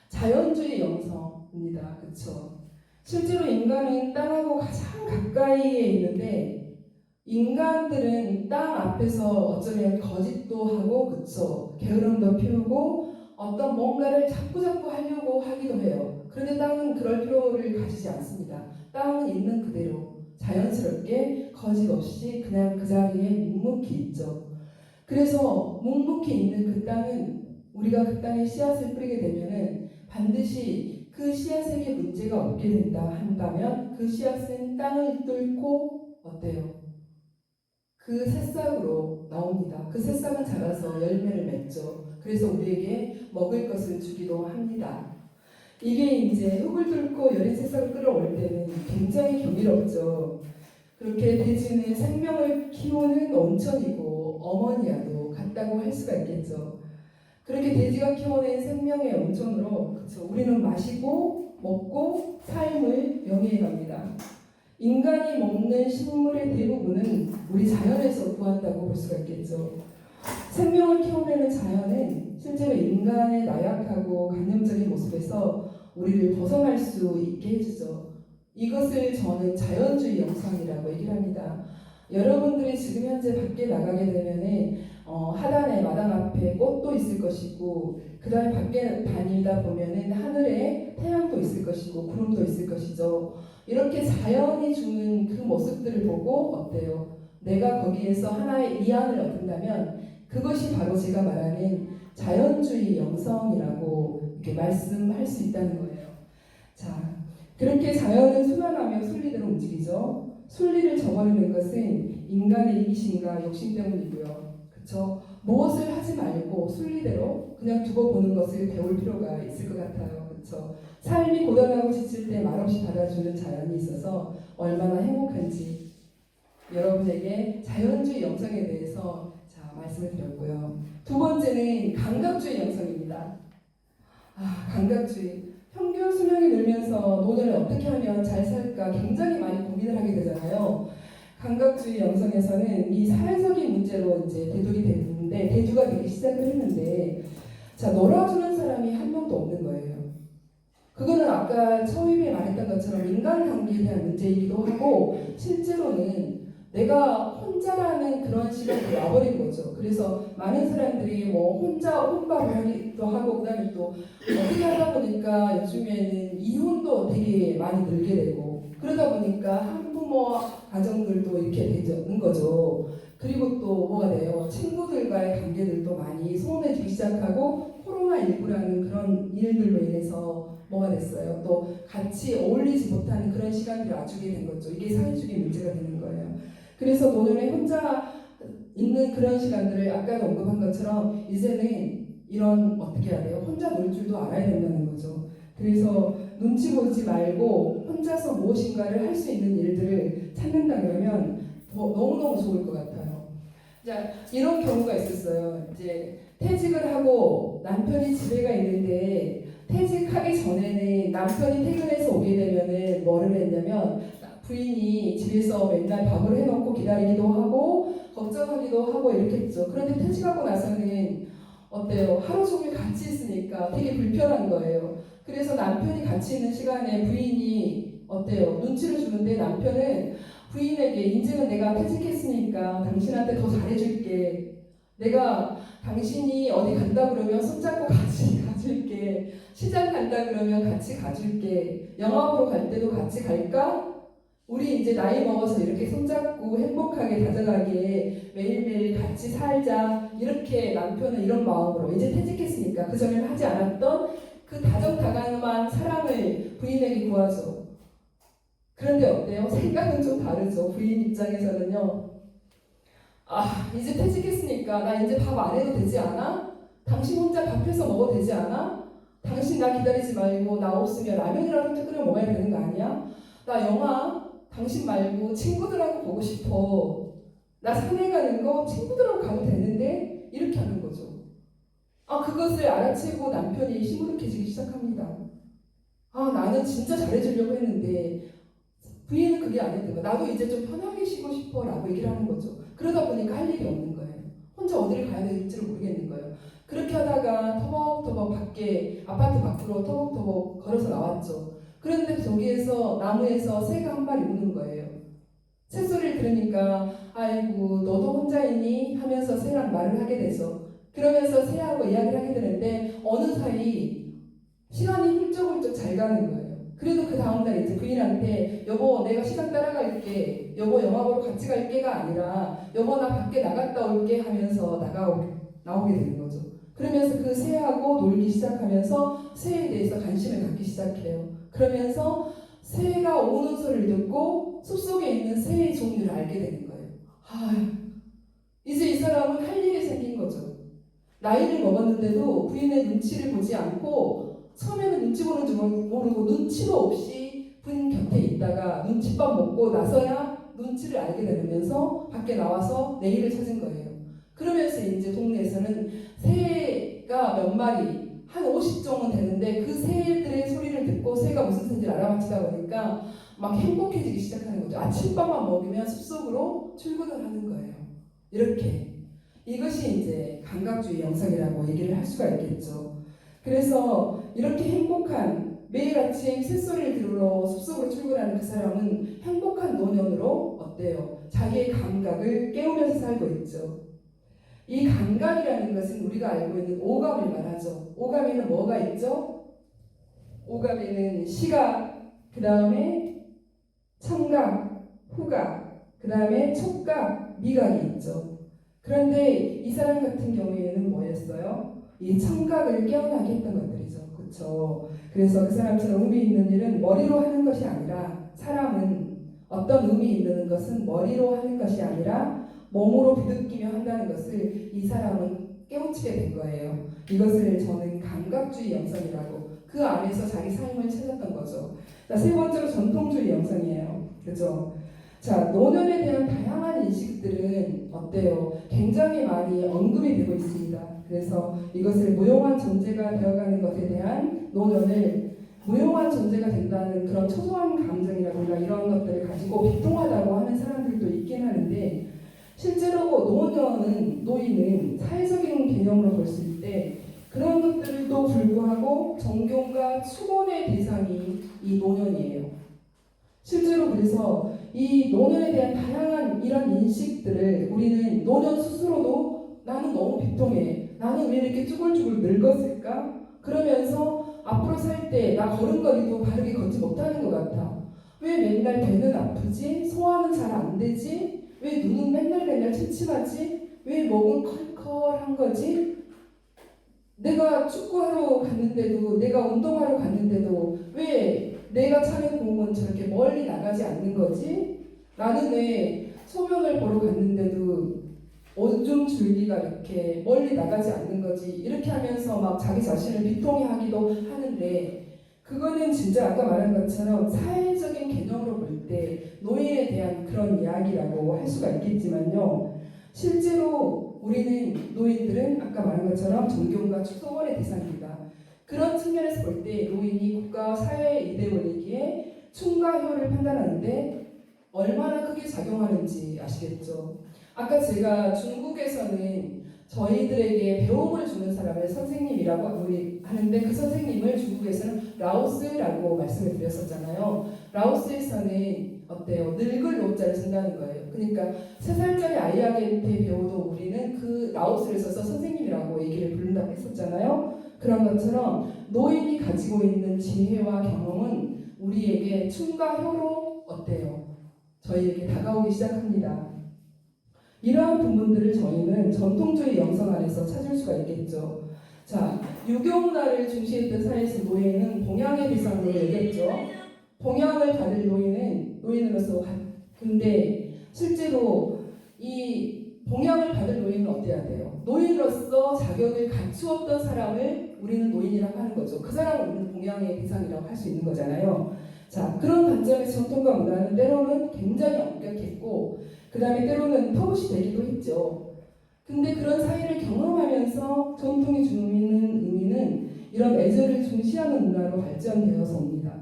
자연주의 영성입니다. 그렇죠? 실제로 인간은 땅하고 가장 가까이에 있는데 인간들은 땅 앞에서 어쩌면 거짓도 하고 그쵸? 게으름도 피우고 어떤 뭔가를 자꾸 하려고 하기도 해요. 그런데 땅은 그럴 필요를 가지지 않습니다. 땅은 있는 그대로 자연스럽게 거짓 없이 그냥 그 자리에 묵묵히 있죠. 그래서 묵묵히 있는 그 땅은 우리가 그 땅에 씨앗을 뿌리게 되면은 반드시 그 씨앗에게 문제가 없게 된다 한다면 그 씨앗은 땅을 뚫고 어때요? 그 새싹으로 나옵니다. 그 새싹은 자라서 열매를 맺죠. 그래서 우리에게 먹을 것을 주기도 합니다. 이게 이제 흙을 뚫고 여린 새싹을 끌어올 때는 굉장히 경이롭죠. 그렇게 돼지는 생명을 키우는 온천이고 어머니야도 같다고 할 수가 있겠죠. 그렇게 돼지가 키워낸 생명의 온천으로 그쵸? 우리는 마시고 먹고 삶을 영위해 갑니다. 인간이 먹는 식물의 대부분은 우리 자연에서 구한다고 볼 수가 있겠죠. 생명을 키워내는 자연은 실제로 인간의 나약하고 간염적인 모습에서 우리를 벗어날 수 있게 해주죠. 이것을 저는 자연주의 영성이라고 얘기를 합니다. 여러분들이 지금 현재 밖에 나가게 되면은 하단에 마당 앞에 꽃도 있을 것이고 그 다음에 밖에 다니다 보면은 하늘에 태양도 있을 것이고 구름도 있을 것이죠. 이렇게 자연이 주는 그 모습들을 보고 어때요? 내가 거기에서 하나의 이안을 얻는다면 그것이 바로 제가 말하는 자연주의 영성이라고 이렇게 말씀할 수 있다는 거예요. 자, 그렇게 자연은 순환하며 순리대로 움직이죠. 순리를 저버리는 것은 인간의 이기심과 욕심 때문이고요. 그렇죠? 무엇을 하지 말고 순리대로 그냥 두고 보는 것을 배울 필요가 있을 것 같아요. 그렇죠? 삶이 고단하고 지칠 때 말없이 받아주는 자연이 있어서 얼마나 행복한지 여러분에게 자연주의 영성에 대해서 말씀을 드렸고요. 두 번째는 감각주의 영성입니다. 감각주의. 평균 수명이 늘면서 돈을 어떻게 하면 잘 살까 굉장히 많이 고민을 하게 되잖아요. 감각주의 영성에서는 이 사회적인 문제로 이제 대두가 되기 시작을 했는데, 자, 놀아주는 사람이 한 명도 없는 거예요. 그거는 아까 처음에 말했던 것처럼 인간관계에 대한 문제이기도 하고, 실제로는 내가 혼자라는 그런 시간이 와버린 거죠. 그래서 많은 사람들이 뭐 혼자 혼밥을 하기도 하고 그다음에 또 어떻게 하다 보니까 요즘에는 이혼도 되게 많이 늘게 되고 그러다 보니까 한부모 가정들도 이렇게 되는 거죠. 그리고 또 뭐가 돼요? 친구들과의 관계들도 많이 소원해지기 시작하고 코로나19라는 그런 일들로 인해서 뭐가 됐어요? 또 같이 어울리지 못하는 그런 시간들을 아주게 된 거죠. 이게 사회적인 문제가 되는 거예요. 그래서 노년에 혼자 있는 그런 시간들을 아까도 언급한 것처럼 이제는 이런 어떻게 해야 돼요? 혼자 놀 줄도 알아야 된다는 거죠. 그래서 눈치 보지 말고 혼자서 무엇인가를 할 수 있는 일들을 찾는다 그러면 너무너무 좋을 것 같아요. 자, 이런 경우가 있었어요. 이제 퇴직을 하고 남편이 집에 가 있는데 퇴직하기 전에는 남편이 퇴근해서 오게 되면은 뭐를 했냐면 부인이 집에서 맨날 밥을 해놓고 기다리기도 하고 걱정하기도 하고 이렇게 했죠. 그런데 퇴직하고 나서는 어때요? 하루 종일 같이 있으니까 되게 불편한 거예요. 그래서 남편이 같이 있는 시간에 부인이 어때요? 눈치를 주는데 남편은 부인에게 이제는 내가 퇴직했으니까 당신한테 더 잘해줄게. 내가 당신이 어디 간다 그러면 손잡고 같이 가줄게. 시장 간다 그러면 같이 가줄게. 영화 보러 갈 때도 같이 갈까? 우리 이제 나이 먹어서 이렇게 손잡고 행복하게 다정하게 매일매일 같이 살자. 이렇게 남편은 이런 마음으로 이제 퇴직했으니까 그전에는 하지 않았던 그 다정다감한 사랑을 부인에게 구하죠. 그런데 어때요? 생각은 좀 다르죠. 부인 입장에서는요. 아, 이제 퇴직했으니까 나 이제 밥 안 해도 되지 않아? 당신 혼자 밥 해서 먹어도 되지 않아? 당신 나 기다리지 말고 나 없으면 라면이라도 끓여 먹어야 되는 거 아니야? 나 영화 당신 말고 친구들하고 보고 싶어. 나 산에 가는 거 친구들하고 가도 되는데 이렇게 하는 거죠. 아, 그것을 알아채고 남편이 시무룩해지기 시작합니다. 아, 나는 진짜 잘해주려고 했는데 부인은 그게 아닌데 나도 이제 좀 편하게 쉬고 싶어 라고 얘기를 하는 거죠. 그러다 보니까 할 일이 없는 거예요. 혼자 어디를 가야 될지를 모르겠는 거예요. 그렇게 하다가 터벅터벅 밖에 아파트 밖으로 터벅터벅 걸어서 나왔죠. 그런데 저기에서 나무에서 새가 한 마리 우는 거예요. 새소리를 들으니까 아이고 너도 혼자이니 하면서 새랑 말을 하게 되죠. 그러면서 새하고 이야기를 하게 되는데 어느 사이 시간이 훌쩍훌쩍 잘 가는 거예요. 그래도 그 다음날 이제 부인한테 여보 내가 시간 따라갈게, 여보 영화 보러 같이 갈게가 아니라 여보 나 밖에 나갔다 올게 하면서 나오게 되는 거죠. 그러면서 그 새하고 놀기 시작하면서 새에 대해서 관심을 갖기 시작해요. 그러면서 새가 우는 소리를 듣고 숲속에 있는 새의 종류를 알게 되는 거예요. 아, 이제 이 사람은 할 일이 생긴 거죠. 나이를 먹었는데도 부인의 눈치를 보지 않고 처음에는 눈치 보는 줄 모르고 눈치도 없이 부인 곁에 있다가 눈칫밥 먹고 나서야 눈치를 알게 되면서 밖에 나와서 내 일을 찾은 거예요. 그러면서 이제 동네에서는 새가 몇 마리 한 50종은 되는데 그 새들의 소리를 듣고 새가 무슨 새인지 알아맞히다 보니까 막 행복해지기 시작하는 거죠. 아침밥만 먹으면 숲속으로 출근을 하는 거예요. 이렇게 이것이 이제 감각주의 영상이라고 얘기를 할 수가 있겠죠. 그래서 이렇게 행복한 매일 아침 새소리를 들으러 숲속으로 출근하는 그 사람은 행복한 노년으로 어때요? 자기의 감각을 깨우면서 살고 있죠. 이 감각이라는 것은 우리가 알고 있는 오감을 말하죠. 오감에는 뭐가 있죠? 오감에는 시각, 그 다음에 청각, 후각, 그 다음에 촉각, 미각이 있죠. 그런데 이 사람 같은 경우에는 뭐였어요? 이 청각을 깨어나게 했던 것들이죠. 그렇죠? 그래서 그 사람처럼 의미 있는 일은 머리로 하는 것이 아니라 사람은 어떤 의미 있는 것은 머리로 하는 것이 아니라 몸으로 부딪히며 한다는 것을 이 사람은 깨우치게 된 거예요. 이것을 저는 감각주의 영성이라고 그 안에서 자기 삶을 찾았던 거죠. 자, 세 번째로 전통주의 영성이에요. 그죠? 자, 노년에 대한 다양한 인식들은 어때요? 굉장히 많이 언급이 되고 있습니다. 그래서 이것을 무용한 존재가 되어가는 것에 대한 노년을 무용한 존재가 된다는 그런 초조한 감정이라든가 이런 것들을 가지고 비통하다고 하는 사람들도 있긴 하는데 실제로 노인은 사회적인 개념으로 볼 수 있을 때 그런 것들도 불구하고 존경과 축원의 대상이 이 노년이에요. 실제로 그래서 이 노년에 대한 다양한 이런 인식들을 우리는 노년 스스로도 나는 너무 비통해. 나는 왜 이렇게 쭈글쭈글 늙었을까? 그러면서 앞으로 살 때 나 걸음걸이도 바르게 걷지 못하는 것 같아. 왜 맨날 배는 아프지? 소화는 잘 안 되지? 왜 눈은 맨날 침침하지? 왜 목은 컬컬한 거지? 내가 축구하러 갔는데도, 내가 운동하러 갔는데도 왜 내가 차는 공은 저렇게 멀리 나가지 않는 거지? 나는 왜 소변을 보러 갔는데도 오줌 줄기가 이렇게 멀리 나가지 않는 거지? 이렇게 하면서 막 자기 자신을 비통해하기도 하는데, 그거는 진짜 아까 말한 것처럼 사회적인 개념으로 볼 때 노예에 대한 그런 이야기라고 할 수가 있겠지만요. 실제로 우리는 노인들은 아까 말한 것처럼 존경과 축소원의 대상입니다. 그런 측면에서 볼 때 노인이 국가와 사회에 이데올리기에 충과 효를 판단하는데 얼마나 크게 작용하는지 아시겠죠? 아까 제가 중국에서는 저희들에게 배움을 주는 사람을 선생님이라고 하는데, 그 선생님을 중국에서는 라오스라고 말씀을 드렸었잖아요. 라오스에서는 어때요? 늙을 노자를 쓴다는 거예요. 그러니까 3살짜리 아이에게 배워도 우리는 그 라오스를 써서 선생님이라고 얘기를 부른다고 했었잖아요. 그런 것처럼 노인이 가지고 있는 지혜와 경험은 우리에게 춤과 효로 어때요? 저희에게 다가오기 시작합니다. 이러한 부분들을 저희는 전통주의 영성 안에서 찾을 수가 있겠죠. 자, 유교문화를 중시했던 사회에서 노예는 봉양의 대상으로 여겼죠. 봉양을 받을 노인으로서 근데 실제로 이 봉양을 받을 노인은 어때야 돼요? 노인으로서 자격을 갖추었던 사람을 우리는 노인이라고 하는 거죠. 그 사람은 우리는 봉양의 대상이라고 할 수 있는 거잖아요. 자, 그런 관점에서 전통과 문화는 때로는 굉장히 엄격했고, 그 다음에 때로는 터웃이 되기도 했죠. 근데 그런 사회를 경험하면서 전통이 주는 의미는 이런 애절을 중시하는 문화로 발전되어서 옵니다.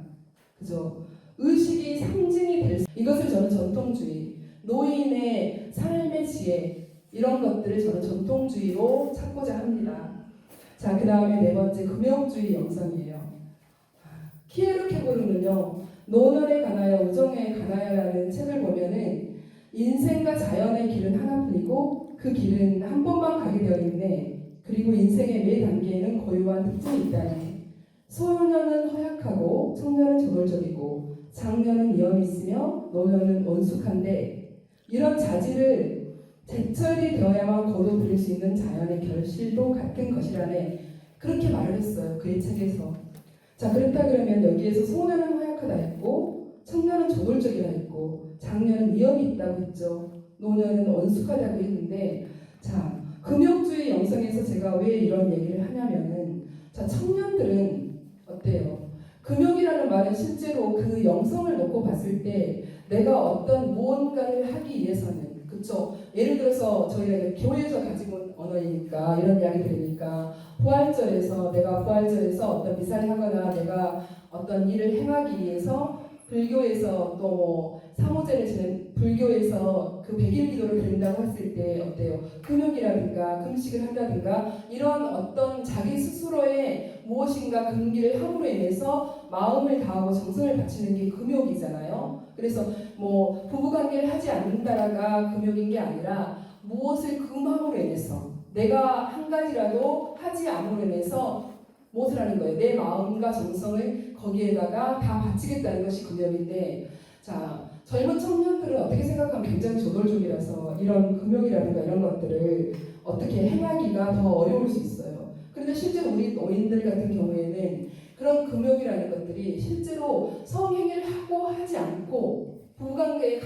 그죠? 의식이 상징이 이것을 저는 전통주의, 노인의 삶의 지혜, 이런 것들을 저는 전통주의로 찾고자 합니다. 자, 그 다음에 4번째, 금욕주의 영성이에요. 키에르 케고르는요, 노년에 관하여 우정에 관하여라는 책을 보면은 인생과 자연의 길은 하나뿐이고 그 길은 한 번만 가게 되어 있네. 그리고 인생의 매 단계에는 고유한 특징이 있다네. 소년은 허약하고 청년은 저돌적이고 장년은 위험이 있으며 노년은 온숙한데, 이런 자질을 제철이 되어야만 거둬들일 수 있는 자연의 결실도 같은 것이라네. 그렇게 말을 했어요. 그의 책에서. 자, 그렇다 그러면 여기에서 소년은 허약하다 했고, 청년은 저돌적이라 했고, 장년은 위험이 있다고 했죠. 노년은 온숙하다고 했는데, 자, 금욕주의 영성에서 제가 왜 이런 얘기를 하냐면은, 자, 청년들은 어때요? 금욕이라는 말은 실제로 그 영성을 놓고 봤을 때 내가 어떤 무언가를 하기 위해서는, 그쵸? 예를 들어서 저희가 교회에서 가지고 온 언어이니까 이런 이야기 들으니까, 내가 부활절에서 어떤 미사를 하거나 내가 어떤 일을 행하기 위해서 불교에서 또 사모제를 지낸 불교에서 그 100일 기도를 드린다고 했을 때 어때요? 금욕이라든가 금식을 한다든가 이런 어떤 자기 스스로의 무엇인가 금기를 함으로 인해서 마음을 다하고 정성을 바치는 게 금욕이잖아요. 그래서 뭐 부부관계를 하지 않는다라가 금욕인 게 아니라 무엇을 금함으로 인해서 내가 한 가지라도 하지 않음으로 인해서 무엇을 하는 거예요? 내 마음과 정성을 거기에다가 다 바치겠다는 것이 금욕인데, 자, 젊은 청년들은 어떻게 생각하면 굉장히 저돌적이라서 이런 금욕이라든가 이런 것들을 어떻게 행하기가 더 어려울 수 있어요. 그런데 실제로 우리 노인들 같은 경우에는 그런 금욕이라는 것들이 실제로 성행위를 하고 하지 않고 부부관계의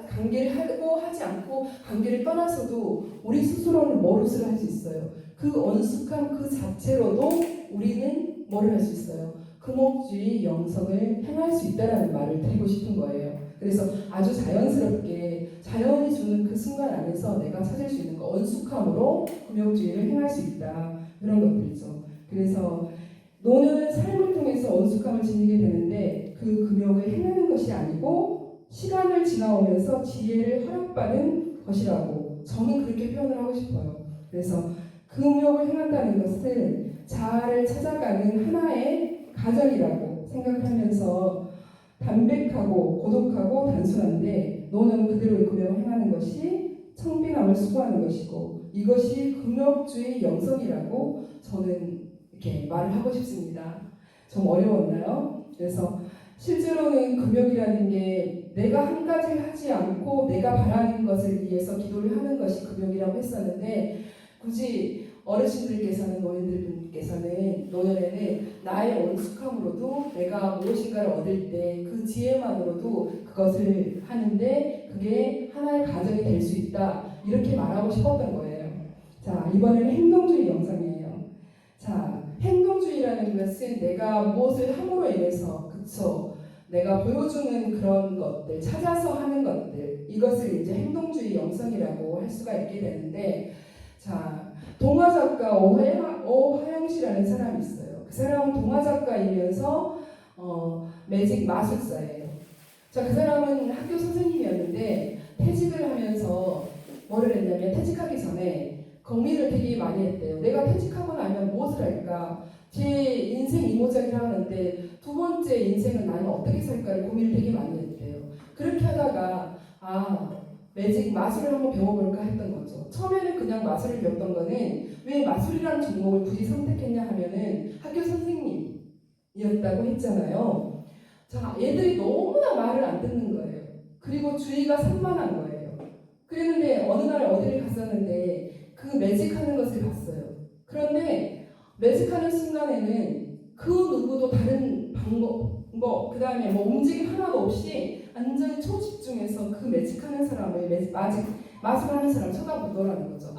관계를 하고 하지 않고 관계를 떠나서도 우리 스스로는 머릇을 할 수 있어요. 그 온숙함 그 자체로도 우리는 뭐를 할 수 있어요? 금욕주의 영성을 행할 수 있다라는 말을 드리고 싶은 거예요. 그래서 아주 자연스럽게 자연이 주는 그 순간 안에서 내가 찾을 수 있는 거, 온숙함으로 금욕주의를 행할 수 있다. 그런 것들이죠. 그래서 노년은 삶을 통해서 온숙함을 지니게 되는데, 그 금욕을 행하는 것이 아니고 시간을 지나오면서 지혜를 허락받은 것이라고 저는 그렇게 표현을 하고 싶어요. 그래서 금욕을 행한다는 것을 자아를 찾아가는 하나의 과정이라고 생각하면서 담백하고 고독하고 단순한데, 노는 그대로 금욕을 행하는 것이 청빈함을 수고하는 것이고, 이것이 금욕주의 영성이라고 저는 이렇게 말을 하고 싶습니다. 좀 어려웠나요? 그래서 실제로는 금욕이라는 게 내가 한 가지를 하지 않고 내가 바라는 것을 위해서 기도를 하는 것이 금욕이라고 했었는데 굳이 어르신들께서는 노년에는 나의 온숙함으로도 내가 무엇인가를 얻을 때 그 지혜만으로도 그것을 하는데 그게 하나의 가정이 될 수 있다 이렇게 말하고 싶었던 거예요. 자, 이번에는 행동주의 영상이에요. 자, 행동주의라는 것은 내가 무엇을 함으로 인해서 그쵸? 내가 보여주는 그런 것들, 찾아서 하는 것들 이것을 이제 행동주의 영성이라고 할 수가 있게 되는데 자, 동화 작가 오하영 씨라는 사람이 있어요. 그 사람은 동화 작가이면서 매직 마술사예요. 자, 그 사람은 학교 선생님이었는데 퇴직을 하면서 뭐를 했냐면 퇴직하기 전에 고민을 되게 많이 했대요. 내가 퇴직하고 나면 무엇을 할까? 제 인생 이모작이라 하는데 두 번째 인생은 나는 어떻게 살까를 고민을 되게 많이 했대요. 그렇게 하다가 매직 마술을 한번 배워볼까 했던 거죠. 처음에는 그냥 마술을 배웠던 거는 왜 마술이라는 종목을 굳이 선택했냐 하면은 학교 선생님이었다고 했잖아요. 자, 얘들이 너무나 말을 안 듣는 거예요. 그리고 주의가 산만한 거예요. 그랬는데 어느 날 어디를 갔었는데 그 매직하는 것을 봤어요. 그런데 매직하는 순간에는 그 누구도 다른 방법, 그 다음에 뭐 움직임 하나도 없이 완전히 초집중해서 그 매직하는 사람을 마술하는 사람을 쳐다보더라는 거죠.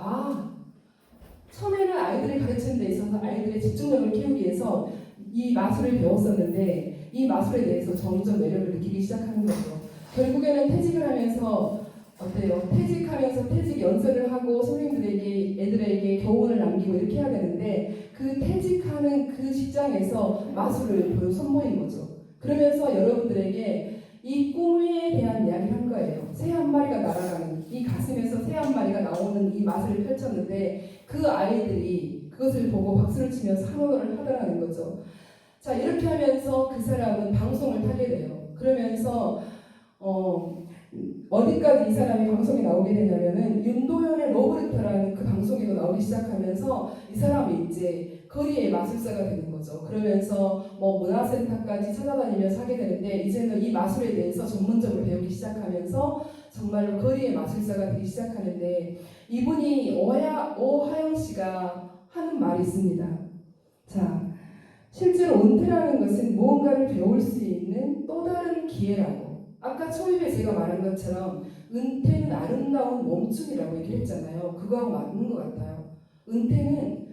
처음에는 아이들을 가르치는 데 있어서 아이들의 집중력을 키우기 위해서 이 마술을 배웠었는데 이 마술에 대해서 점점 매력을 느끼기 시작하는 거죠. 결국에는 퇴직을 하면서 어때요? 퇴직하면서 퇴직 연설을 하고 선생님들에게 애들에게 교훈을 남기고 이렇게 해야 되는데 그 퇴직하는 그 직장에서 마술을 선보인 거죠. 그러면서 여러분들에게 이 꿈에 대한 이야기를 한 거예요. 새 한 마리가 날아가는 이 가슴에서 새 한 마리가 나오는 이 마술을 펼쳤는데 그 아이들이 그것을 보고 박수를 치면서 환호를 하더라는 거죠. 자, 이렇게 하면서 그 사람은 방송을 타게 돼요. 그러면서 어디까지 이 사람이 방송에 나오게 되냐면은 윤도현의 러브레터라는 그 방송에도 나오기 시작하면서 이 사람이 이제 거리의 마술사가 되는 거죠. 그러면서 뭐 문화센터까지 찾아다니면서 하게 되는데 이제는 이 마술에 대해서 전문적으로 배우기 시작하면서 정말로 거리의 마술사가 되기 시작하는데 이분이 오하영 씨가 하는 말이 있습니다. 자, 실제로 은퇴라는 것은 무언가를 배울 수 있는 또 다른 기회라고. 아까 초입에 제가 말한 것처럼 은퇴는 아름다운 멈춤이라고 얘기를 했잖아요. 그거하고 맞는 것 같아요. 은퇴는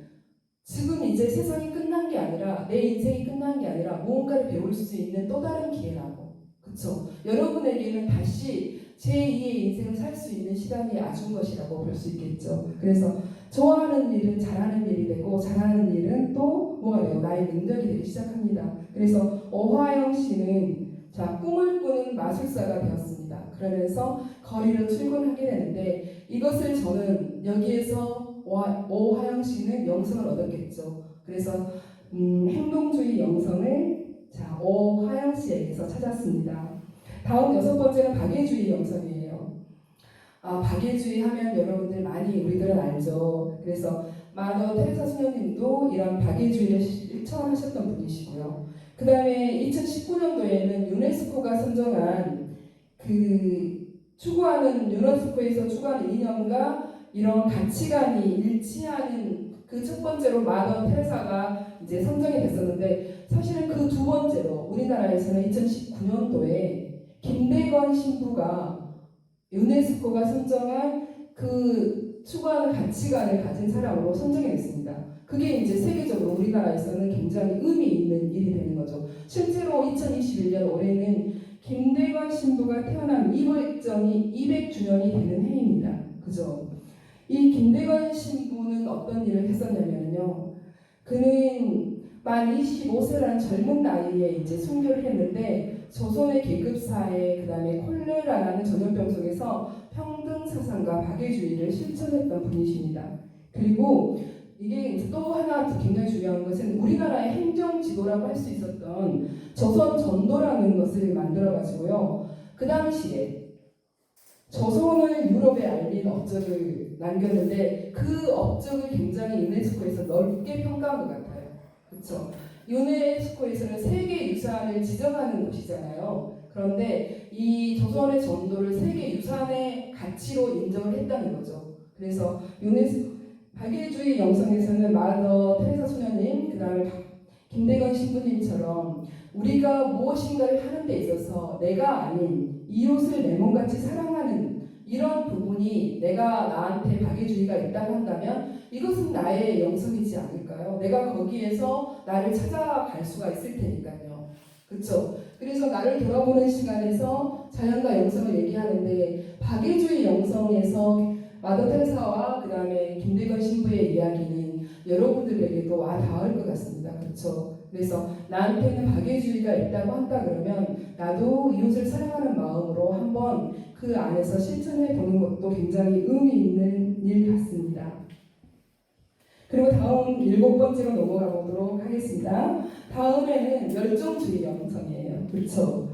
지금 이제 세상이 끝난 게 아니라 내 인생이 끝난 게 아니라 무언가를 배울 수 있는 또 다른 기회라고. 그렇죠? 여러분에게는 다시 제2의 인생을 살 수 있는 시간이 아준 것이라고 볼 수 있겠죠. 그래서 좋아하는 일은 잘하는 일이 되고 잘하는 일은 또 뭐가 돼요? 나의 능력이 되기 시작합니다. 그래서 오하영 씨는 자, 꿈을 꾸는 마술사가 되었습니다. 그러면서 거리로 출근하게 되는데 이것을 저는 여기에서 오하영 씨는 영성을 얻었겠죠. 그래서 행동주의 영성을 자, 오하영 씨에게서 찾았습니다. 다음 6번째는 박애주의 영성이에요. 박애주의 하면 여러분들 많이 우리들은 알죠. 그래서 마더 테레사 수녀님도 이런 박애주의를 실천하셨던 분이시고요. 그 다음에 2019년도에는 유네스코가 선정한 유네스코에서 추구하는 이념과 이런 가치관이 일치하는 그 첫 번째로 마더 테레사가 이제 선정이 됐었는데 사실은 그 두 번째로 우리나라에서는 2019년도에 김대건 신부가 유네스코가 선정한 그 추구하는 가치관을 가진 사람으로 선정이 됐습니다. 그게 이제 세계적으로 우리나라에서는 굉장히 의미 있는 일이 되는 거죠. 실제로 2021년 올해는 김대건 신부가 태어난 200주년이 되는 해입니다. 그죠? 이 김대건 신부는 어떤 일을 했었냐면요. 그는 만 25세라는 젊은 나이에 이제 순교를 했는데 조선의 계급사회 그다음에 콜레라라는 전염병 속에서 평등 사상과 박애주의를 실천했던 분이십니다. 그리고 이게 또 하나 굉장히 중요한 것은 우리나라의 행정 지도라고 할 수 있었던 조선 전도라는 것을 만들어 가지고요. 그 당시에 조선을 유럽에 알린 업적을 남겼는데 그 업적을 굉장히 유네스코에서 넓게 평가한 것 같아요. 그렇죠? 유네스코에서는 세계유산을 지정하는 곳이잖아요. 그런데 이 조선의 전도를 세계유산의 가치로 인정을 했다는 거죠. 그래서 박일주의 영성에서는 마더 테레사 소녀님, 그 다음에 김대건 신부님처럼 우리가 무엇인가를 하는 데 있어서 내가 아닌 이웃을 내 몸같이 사랑하는 이런 부분이 내가 나한테 박애주의가 있다고 한다면 이것은 나의 영성이지 않을까요? 내가 거기에서 나를 찾아갈 수가 있을 테니까요. 그렇죠? 그래서 나를 돌아보는 시간에서 자연과 영성을 얘기하는데 박애주의 영성에서 마더 테레사와 그 다음에 김대건 신부의 이야기는 여러분들에게도 와 닿을 것 같습니다. 그렇죠? 그래서 나한테는 박애주의가 있다고 한다 그러면 나도 이웃을 사랑하는 마음으로 한번 그 안에서 실천해 보는 것도 굉장히 의미 있는 일 같습니다. 그리고 다음 7번째로 넘어가 보도록 하겠습니다. 다음에는 열정주의 영성이에요. 그렇죠?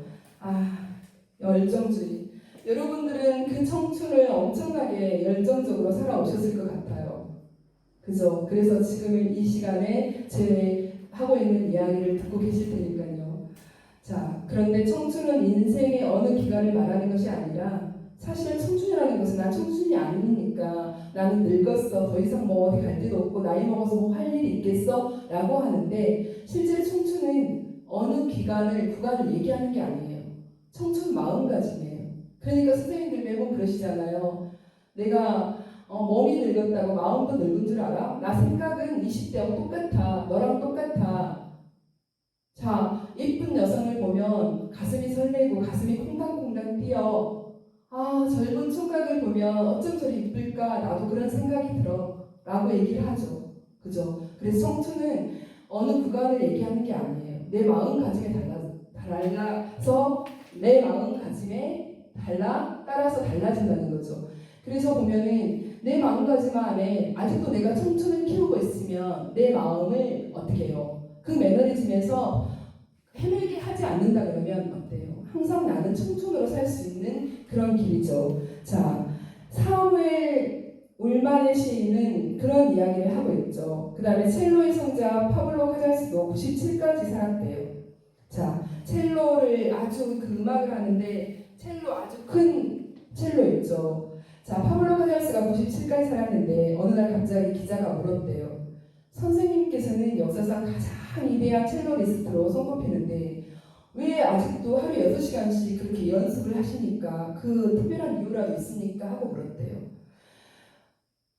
열정주의. 여러분들은 그 청춘을 엄청나게 열정적으로 살아오셨을 것 같아요. 그죠? 그래서 지금 이 시간에 제 하고 있는 이야기를 듣고 계실 테니까요. 자, 그런데 청춘은 인생의 어느 기간을 말하는 것이 아니라 사실 청춘이라는 것은 난 청춘이 아니니까 나는 늙었어. 더 이상 뭐 어디 갈 데도 없고 나이 먹어서 뭐 할 일이 있겠어? 라고 하는데 실제 청춘은 어느 구간을 얘기하는 게 아니에요. 청춘 마음가짐이에요. 그러니까 선생님들 매번 그러시잖아요. 내가 몸이 늙었다고 마음도 늙은 줄 알아? 나 생각은 20대하고 똑같아. 너랑 똑같아. 자, 예쁜 여성을 보면 가슴이 설레고 가슴이 콩당콩당 뛰어. 젊은 총각을 보면 어쩜 저리 이쁠까? 나도 그런 생각이 들어. 라고 얘기를 하죠. 그죠? 그래서 청춘은 어느 구간을 얘기하는 게 아니에요. 내 마음가짐에 달라서 내 마음가짐에 따라서 달라진다는 거죠. 그래서 보면은 내 마음가짐 안에 아직도 내가 청춘을 키우고 있으면 내 마음을 어떻게 해요? 그 매너리즘에서 헤매게 하지 않는다 그러면 어때요? 항상 나는 청춘으로 살 수 있는 그런 길이죠. 자, 사무엘 울만의 시인은 그런 이야기를 하고 있죠. 그 다음에 첼로의 성자 파블로 카잘스도 97까지 살았대요. 자, 첼로를 아주 그 음악을 하는데 첼로 아주 큰 첼로 있죠. 자, 파블로 카잘스가 97까지 살았는데 어느 날 갑자기 기자가 물었대요. 선생님께서는 역사상 가장 위대한 첼로리스트로 손꼽히는데 왜 아직도 하루 6시간씩 그렇게 연습을 하시니까 그 특별한 이유라도 있습니까? 하고 물었대요.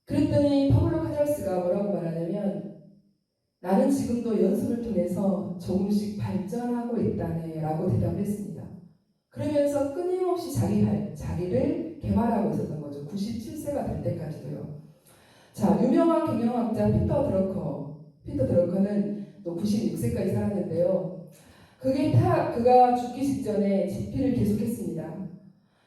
그랬더니 파블로 카잘스가 뭐라고 말하냐면 나는 지금도 연습을 통해서 조금씩 발전하고 있다네 라고 대답했습니다. 그러면서 끊임없이 자기를 개발하고 있었던 거죠. 97세가 될 때까지도요. 자, 유명한 경영학자 피터 드러커는 또 96세까지 살았는데요. 그가 죽기 직전에 집필을 계속했습니다.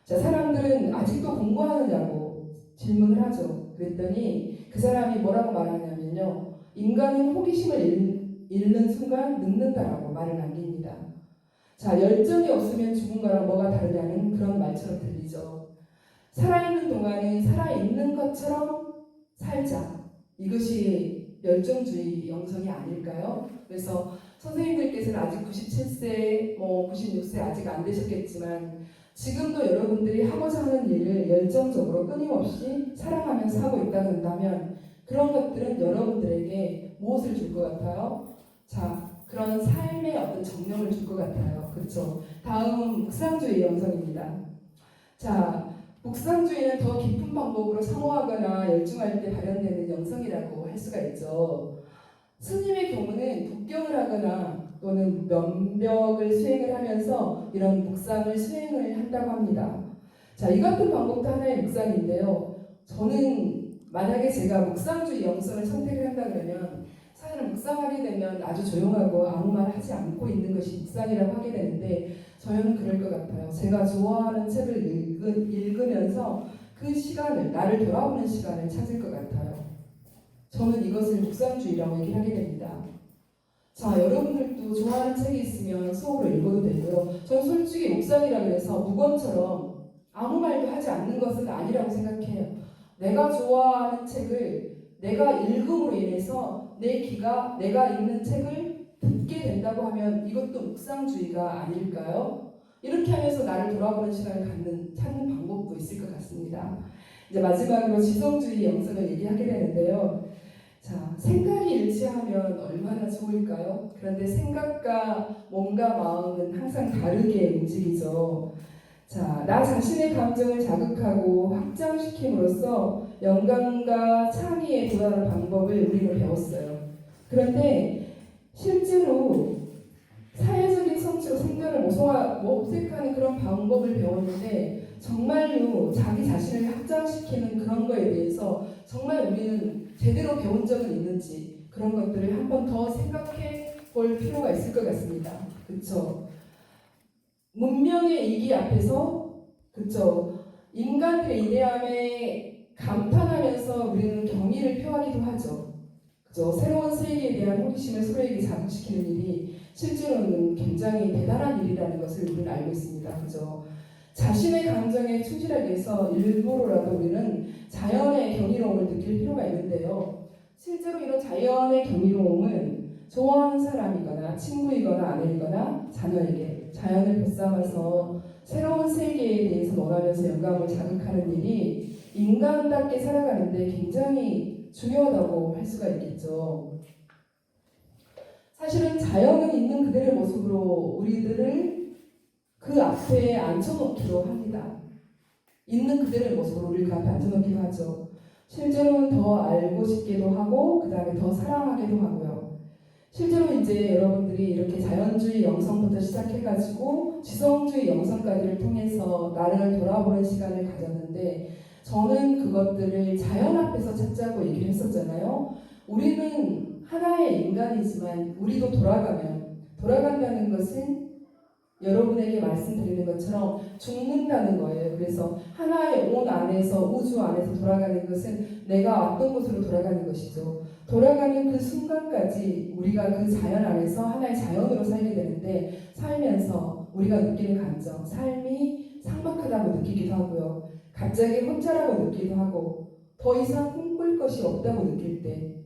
자, 사람들은 아직도 공부하느냐고 질문을 하죠. 그랬더니 그 사람이 뭐라고 말하냐면요. 인간은 호기심을 잃는 순간 늙는다라고 말을 남깁니다. 자, 열정이 없으면 죽은 거랑 뭐가 다르냐는 그런 말처럼 들리죠. 살아있는 동안은 살아있는 것처럼 살자. 이것이 열정주의 영성이 아닐까요? 그래서 선생님들께서는 아직 97세, 96세 아직 안 되셨겠지만 지금도 여러분들이 하고자 하는 일을 열정적으로 끊임없이 사랑하면서 하고 있다고 한다면 그런 것들은 여러분들에게 무엇을 줄 것 같아요? 자, 그런 삶의 어떤 정령을 줄 것 같아요. 그렇죠? 다음 묵상주의 영성입니다. 자, 묵상주의는 더 깊은 방법으로 사모하거나 열중할 때 발현되는 영성이라고 할 수가 있죠. 스님의 경우는 독경을 하거나 또는 면벽을 수행을 하면서 이런 묵상을 수행을 한다고 합니다. 자, 이 같은 방법도 하나의 묵상인데요. 저는 만약에 제가 묵상주의 영성을 선택을 한다 그러면 사실은 묵상하게 되면 아주 조용하고 아무 말 하지 않고 있는 것이 묵상이라고 하게 되는데 저는 그럴 것 같아요. 제가 좋아하는 책을 읽으면서 그 시간을, 나를 돌아보는 시간을 찾을 것 같아요. 저는 이것을 묵상주의라고 얘기를 하게 됩니다. 자, 여러분들도 좋아하는 책이 있으면 수업으로 읽어도 되고요. 저는 솔직히 묵상이라 그래서 무건처럼 아무 말도 하지 않는 것은 아니라고 생각해요. 내가 좋아하는 책을 내가 읽음으로 인해서 내 귀가 내가 읽는 책을 듣게 된다고 하면 이것도 묵상주의가 아닐까요? 이렇게 하면서 나를 돌아보는 시간을 찾는 방법도 있을 것 같습니다. 이제 마지막으로 지성주의 영성을 얘기하게 되는데요. 자, 생각이 일치하면 얼마나 좋을까요? 그런데 생각과 몸과 마음은 항상 다르게 움직이죠. 자, 나 자신의 감정을 자극하고 확장시킴으로써 영감과 창의에 도달하는 방법을 우리는 배웠어요. 그런데 실제로 사회적인 성취로 생존을 모색하는 그런 방법을 배웠는데 정말로 자기 자신을 확장시키는 그런 거에 대해서 정말 우리는 제대로 배운 적은 있는지 그런 것들을 한 번 더 생각해 볼 필요가 있을 것 같습니다. 그렇죠? 문명의 이기 앞에서 그렇죠? 인간의 위대함에 감탄하면서 우리는 경의를 표하기도 하죠. 그렇죠? 새로운 세계에 대한 호기심을 서로에게 자극시키는 일이 실제로는 굉장히 대단한 일이라는 것을 우리는 알고 있습니다. 그죠? 자신의 감정에 충실하기 위해서 일부러라도 우리는 자연의 경이로움을 느낄 필요가 있는데요. 실제로 이런 자연의 경이로움은 좋아하는 사람이거나 친구이거나 아내이거나 자녀에게 자연을 벗삼아서 새로운 세계에 대해서 논하면서 영감을 자극하는 일이 인간답게 살아가는데 굉장히 중요하다고 할 수가 있겠죠. 사실은 자연은 있는 그대의 모습으로 우리들을 그 앞에 앉혀놓기도 합니다. 있는 그대의 모습으로 우리를 그 앞에 앉혀놓기도 하죠. 실제로는 더 알고 싶기도 하고 그 다음에 더 사랑하기도 하고요. 실제로 이제 여러분들이 이렇게 자연주의 영성부터 시작해가지고 지성주의 영성까지를 통해서 나를 돌아보는 시간을 가졌는데 저는 그것들을 자연 앞에서 찾자고 얘기를 했었잖아요. 우리는 하나의 인간이지만 우리도 돌아간다는 것은 여러분에게 말씀드리는 것처럼 죽는다는 거예요. 그래서 하나의 온 안에서 우주 안에서 돌아가는 것은 내가 왔던 곳으로 돌아가는 것이죠. 돌아가는 그 순간까지 우리가 그 자연 안에서 하나의 자연으로 살게 되는데 살면서 우리가 느끼는 감정, 삶이 삭막하다고 느끼기도 하고요. 갑자기 혼자라고 느끼기도 하고 더 이상 꿈꿀 것이 없다고 느낄 때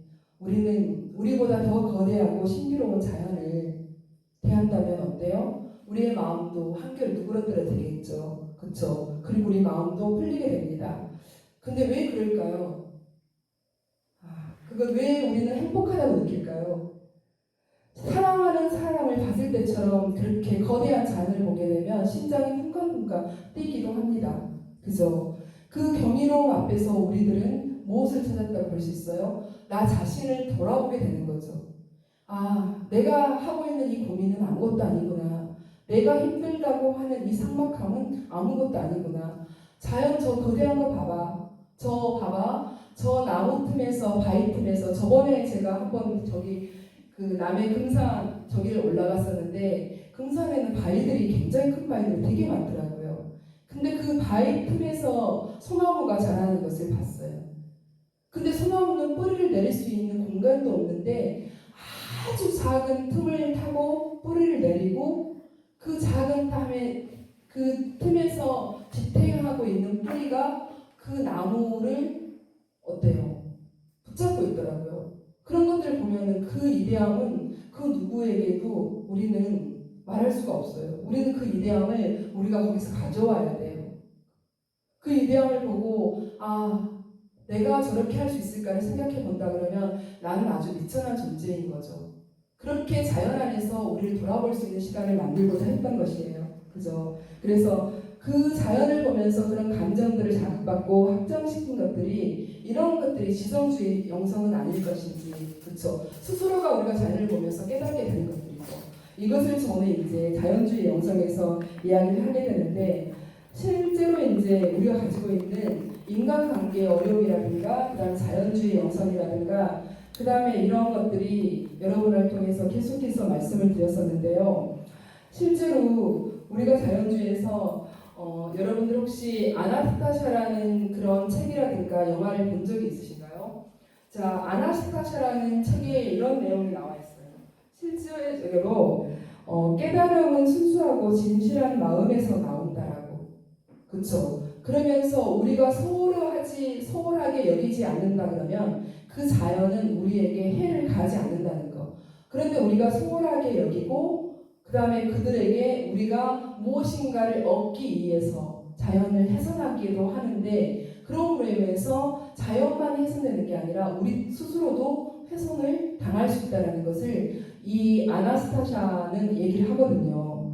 우리는 우리보다 더 거대하고 신비로운 자연을 대한다면 어때요? 우리의 마음도 한결 누그러들어 되겠죠. 그렇죠? 그리고 우리 마음도 풀리게 됩니다. 근데 왜 그럴까요? 그건 왜 우리는 행복하다고 느낄까요? 사랑하는 사람을 봤을 때처럼 그렇게 거대한 자연을 보게 되면 심장이 쿵쾅쿵쾅 뛰기도 합니다. 그죠? 그 경이로움 앞에서 우리들은 무엇을 찾았다고 볼 수 있어요? 나 자신을 돌아보게 되는 거죠. 내가 하고 있는 이 고민은 아무것도 아니구나. 내가 힘들다고 하는 이 삭막함은 아무것도 아니구나. 자연 저 거대한 거 봐봐. 저 나무 틈에서 바위 틈에서 저번에 제가 한번 그 남해 금산 저기를 올라갔었는데 금산에는 바위들이 굉장히 큰 바위들이 되게 많더라고요. 근데 그 바위 틈에서 소나무가 자라는 것을 봤어요. 근데 소나무는 뿌리를 내릴 수 있는 공간도 없는데 아주 작은 틈을 타고 뿌리를 내리고 그 작은 그 틈에서 지탱하고 있는 뿌리가 그 나무를 어때요? 붙잡고 있더라고요. 그런 것들을 보면은 그 위대함은 그 누구에게도 우리는 말할 수가 없어요. 우리는 그 위대함을 우리가 거기서 가져와야 돼요. 그 위대함을 보고 내가 저렇게 할 수 있을까를 생각해 본다 그러면 나는 아주 미천한 존재인 거죠. 그렇게 자연 안에서 우리를 돌아볼 수 있는 시간을 만들고자 했던 것이에요. 그죠? 그래서 그 자연을 보면서 그런 감정들을 자극받고 확장시킨 것들이 이런 것들이 지성주의 영성은 아닐 것인지, 그렇죠? 스스로가 우리가 자연을 보면서 깨닫게 되는 것들이죠. 이것을 저는 이제 자연주의 영성에서 이야기를 하게 되는데 실제로 이제 우리가 가지고 있는 인간관계의 어려움이라든가 그다음 자연주의 영성이라든가 그 다음에 이런 것들이 여러분을 통해서 계속해서 말씀을 드렸었는데요. 실제로 우리가 자연주의에서 여러분들 혹시 아나스타샤라는 그런 책이라든가 영화를 본 적이 있으신가요? 자, 아나스타샤라는 책에 이런 내용이 나와 있어요. 실제로 깨달음은 순수하고 진실한 마음에서 나온다라고. 그렇죠? 그러면서 우리가 소홀하게 여기지 않는다 그러면 그 자연은 우리에게 해를 가하지 않는다는 거. 그런데 우리가 소홀하게 여기고 그 다음에 그들에게 우리가 무엇인가를 얻기 위해서 자연을 훼손하기도 하는데 그런 면에서 자연만 훼손되는 게 아니라 우리 스스로도 훼손을 당할 수 있다는 것을 이 아나스타샤는 얘기를 하거든요.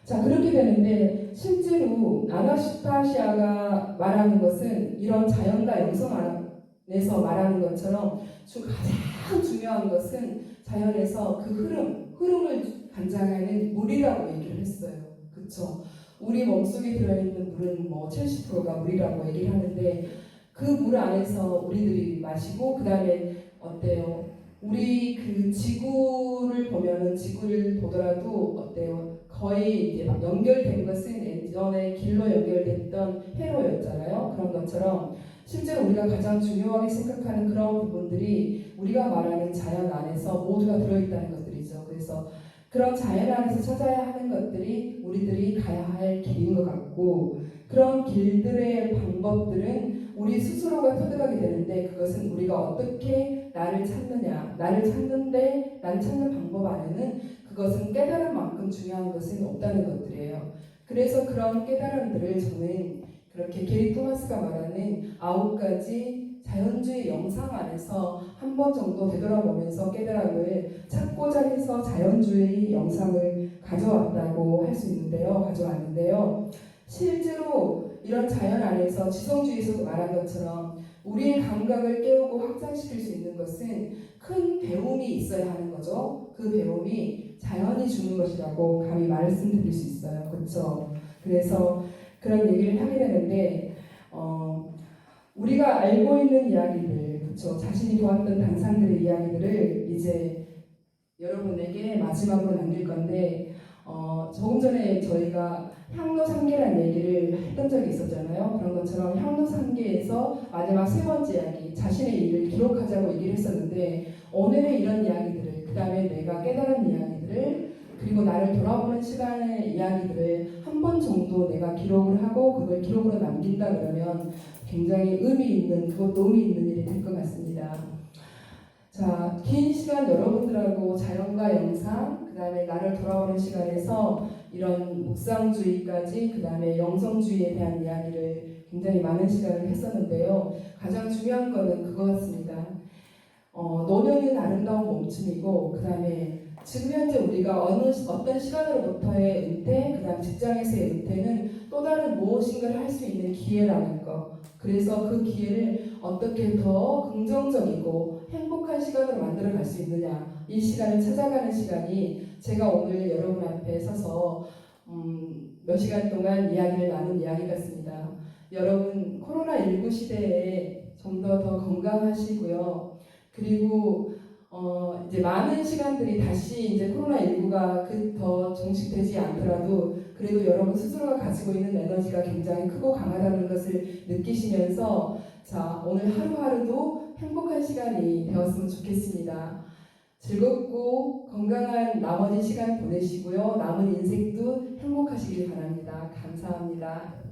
자, 그렇게 되는데 실제로 아나스타시아가 말하는 것은 이런 자연과 영성 안에서 말하는 것처럼 가장 중요한 것은 자연에서 그 흐름을 관장하는 물이라고 얘기를 했어요. 그렇죠? 우리 몸속에 들어있는 물은 뭐 70%가 물이라고 얘기를 하는데 그 물 안에서 우리들이 마시고 그 다음에 어때요? 우리 그 지구를 보면은 지구를 보더라도 어때요? 거의 이제 막 연결된 것은 예전에 길로 연결됐던 회로였잖아요. 그런 것처럼 실제로 우리가 가장 중요하게 생각하는 그런 부분들이 우리가 말하는 자연 안에서 모두가 들어있다는 것들이죠. 그래서 그런 자연 안에서 찾아야 하는 것들이 우리들이 가야 할 길인 것 같고 그런 길들의 방법들은 우리 스스로가 터득하게 되는데 그것은 우리가 어떻게 나를 찾느냐 나를 찾는 방법 안에는 그것은 깨달은 만큼 중요한 것은 없다는 것들이에요. 그래서 그런 깨달음들을 저는 그렇게 게리 토마스가 말하는 9가지 자연주의 영상 안에서 한 번 정도 되돌아보면서 깨달음을 찾고자 해서 자연주의 영상을 가져왔다고 할 수 있는데요. 가져왔는데요. 실제로 이런 자연 안에서 지성주의에서도 말한 것처럼 우리의 감각을 깨우고 확장시킬 수 있는 것은 큰 배움이 있어야 하는 거죠. 그 배움이 자연이 주는 것이라고 감히 말씀드릴 수 있어요. 그렇죠? 그래서 그런 얘기를 하게 되는데 우리가 알고 있는 이야기들, 그렇죠? 자신이 보았던 단상들의 이야기들을 이제 여러분에게 마지막으로 남길 건데 조금 전에 저희가 향로 3개라는 얘기를 했던 적이 있었잖아요. 그런 것처럼 향로 3개에서 마지막 3번째 이야기, 자신의 일을 기록하자고 얘기를 했었는데 오늘의 이런 이야기들을, 그 다음에 내가 깨달은 이야기들을, 그리고 나를 돌아보는 시간의 이야기들을 한 번 정도 내가 기록을 하고 그걸 기록으로 남긴다 그러면 굉장히 의미 있는, 그것도 의미 있는 일이 될 것 같습니다. 자, 긴 시간 여러분들하고 자연과 영상, 그 다음에 나를 돌아오는 시간에서 이런 묵상주의까지, 그 다음에 영성주의에 대한 이야기를 굉장히 많은 시간을 했었는데요. 가장 중요한 거는 그거 같습니다. 노년은 아름다운 멈춤이고, 그 다음에 지금 현재 우리가 어떤 시간으로부터의 은퇴, 그 다음 직장에서의 은퇴는 또 다른 무엇인가를 할 수 있는 기회라는 거. 그래서 그 기회를 어떻게 더 긍정적이고 행복한 시간으로 만들어 갈 수 있느냐, 이 시간을 찾아가는 시간이 제가 오늘 여러분 앞에 서서 몇 시간 동안 이야기를 나눈 이야기 같습니다. 여러분 코로나19 시대에 좀 더 건강하시고요. 그리고 이제 많은 시간들이 다시 이제 코로나19가 더 종식되지 않더라도 그래도 여러분 스스로가 가지고 있는 에너지가 굉장히 크고 강하다는 것을 느끼시면서 자, 오늘 하루하루도 행복한 시간이 되었으면 좋겠습니다. 즐겁고 건강한 나머지 시간 보내시고요. 남은 인생도 행복하시길 바랍니다. 감사합니다.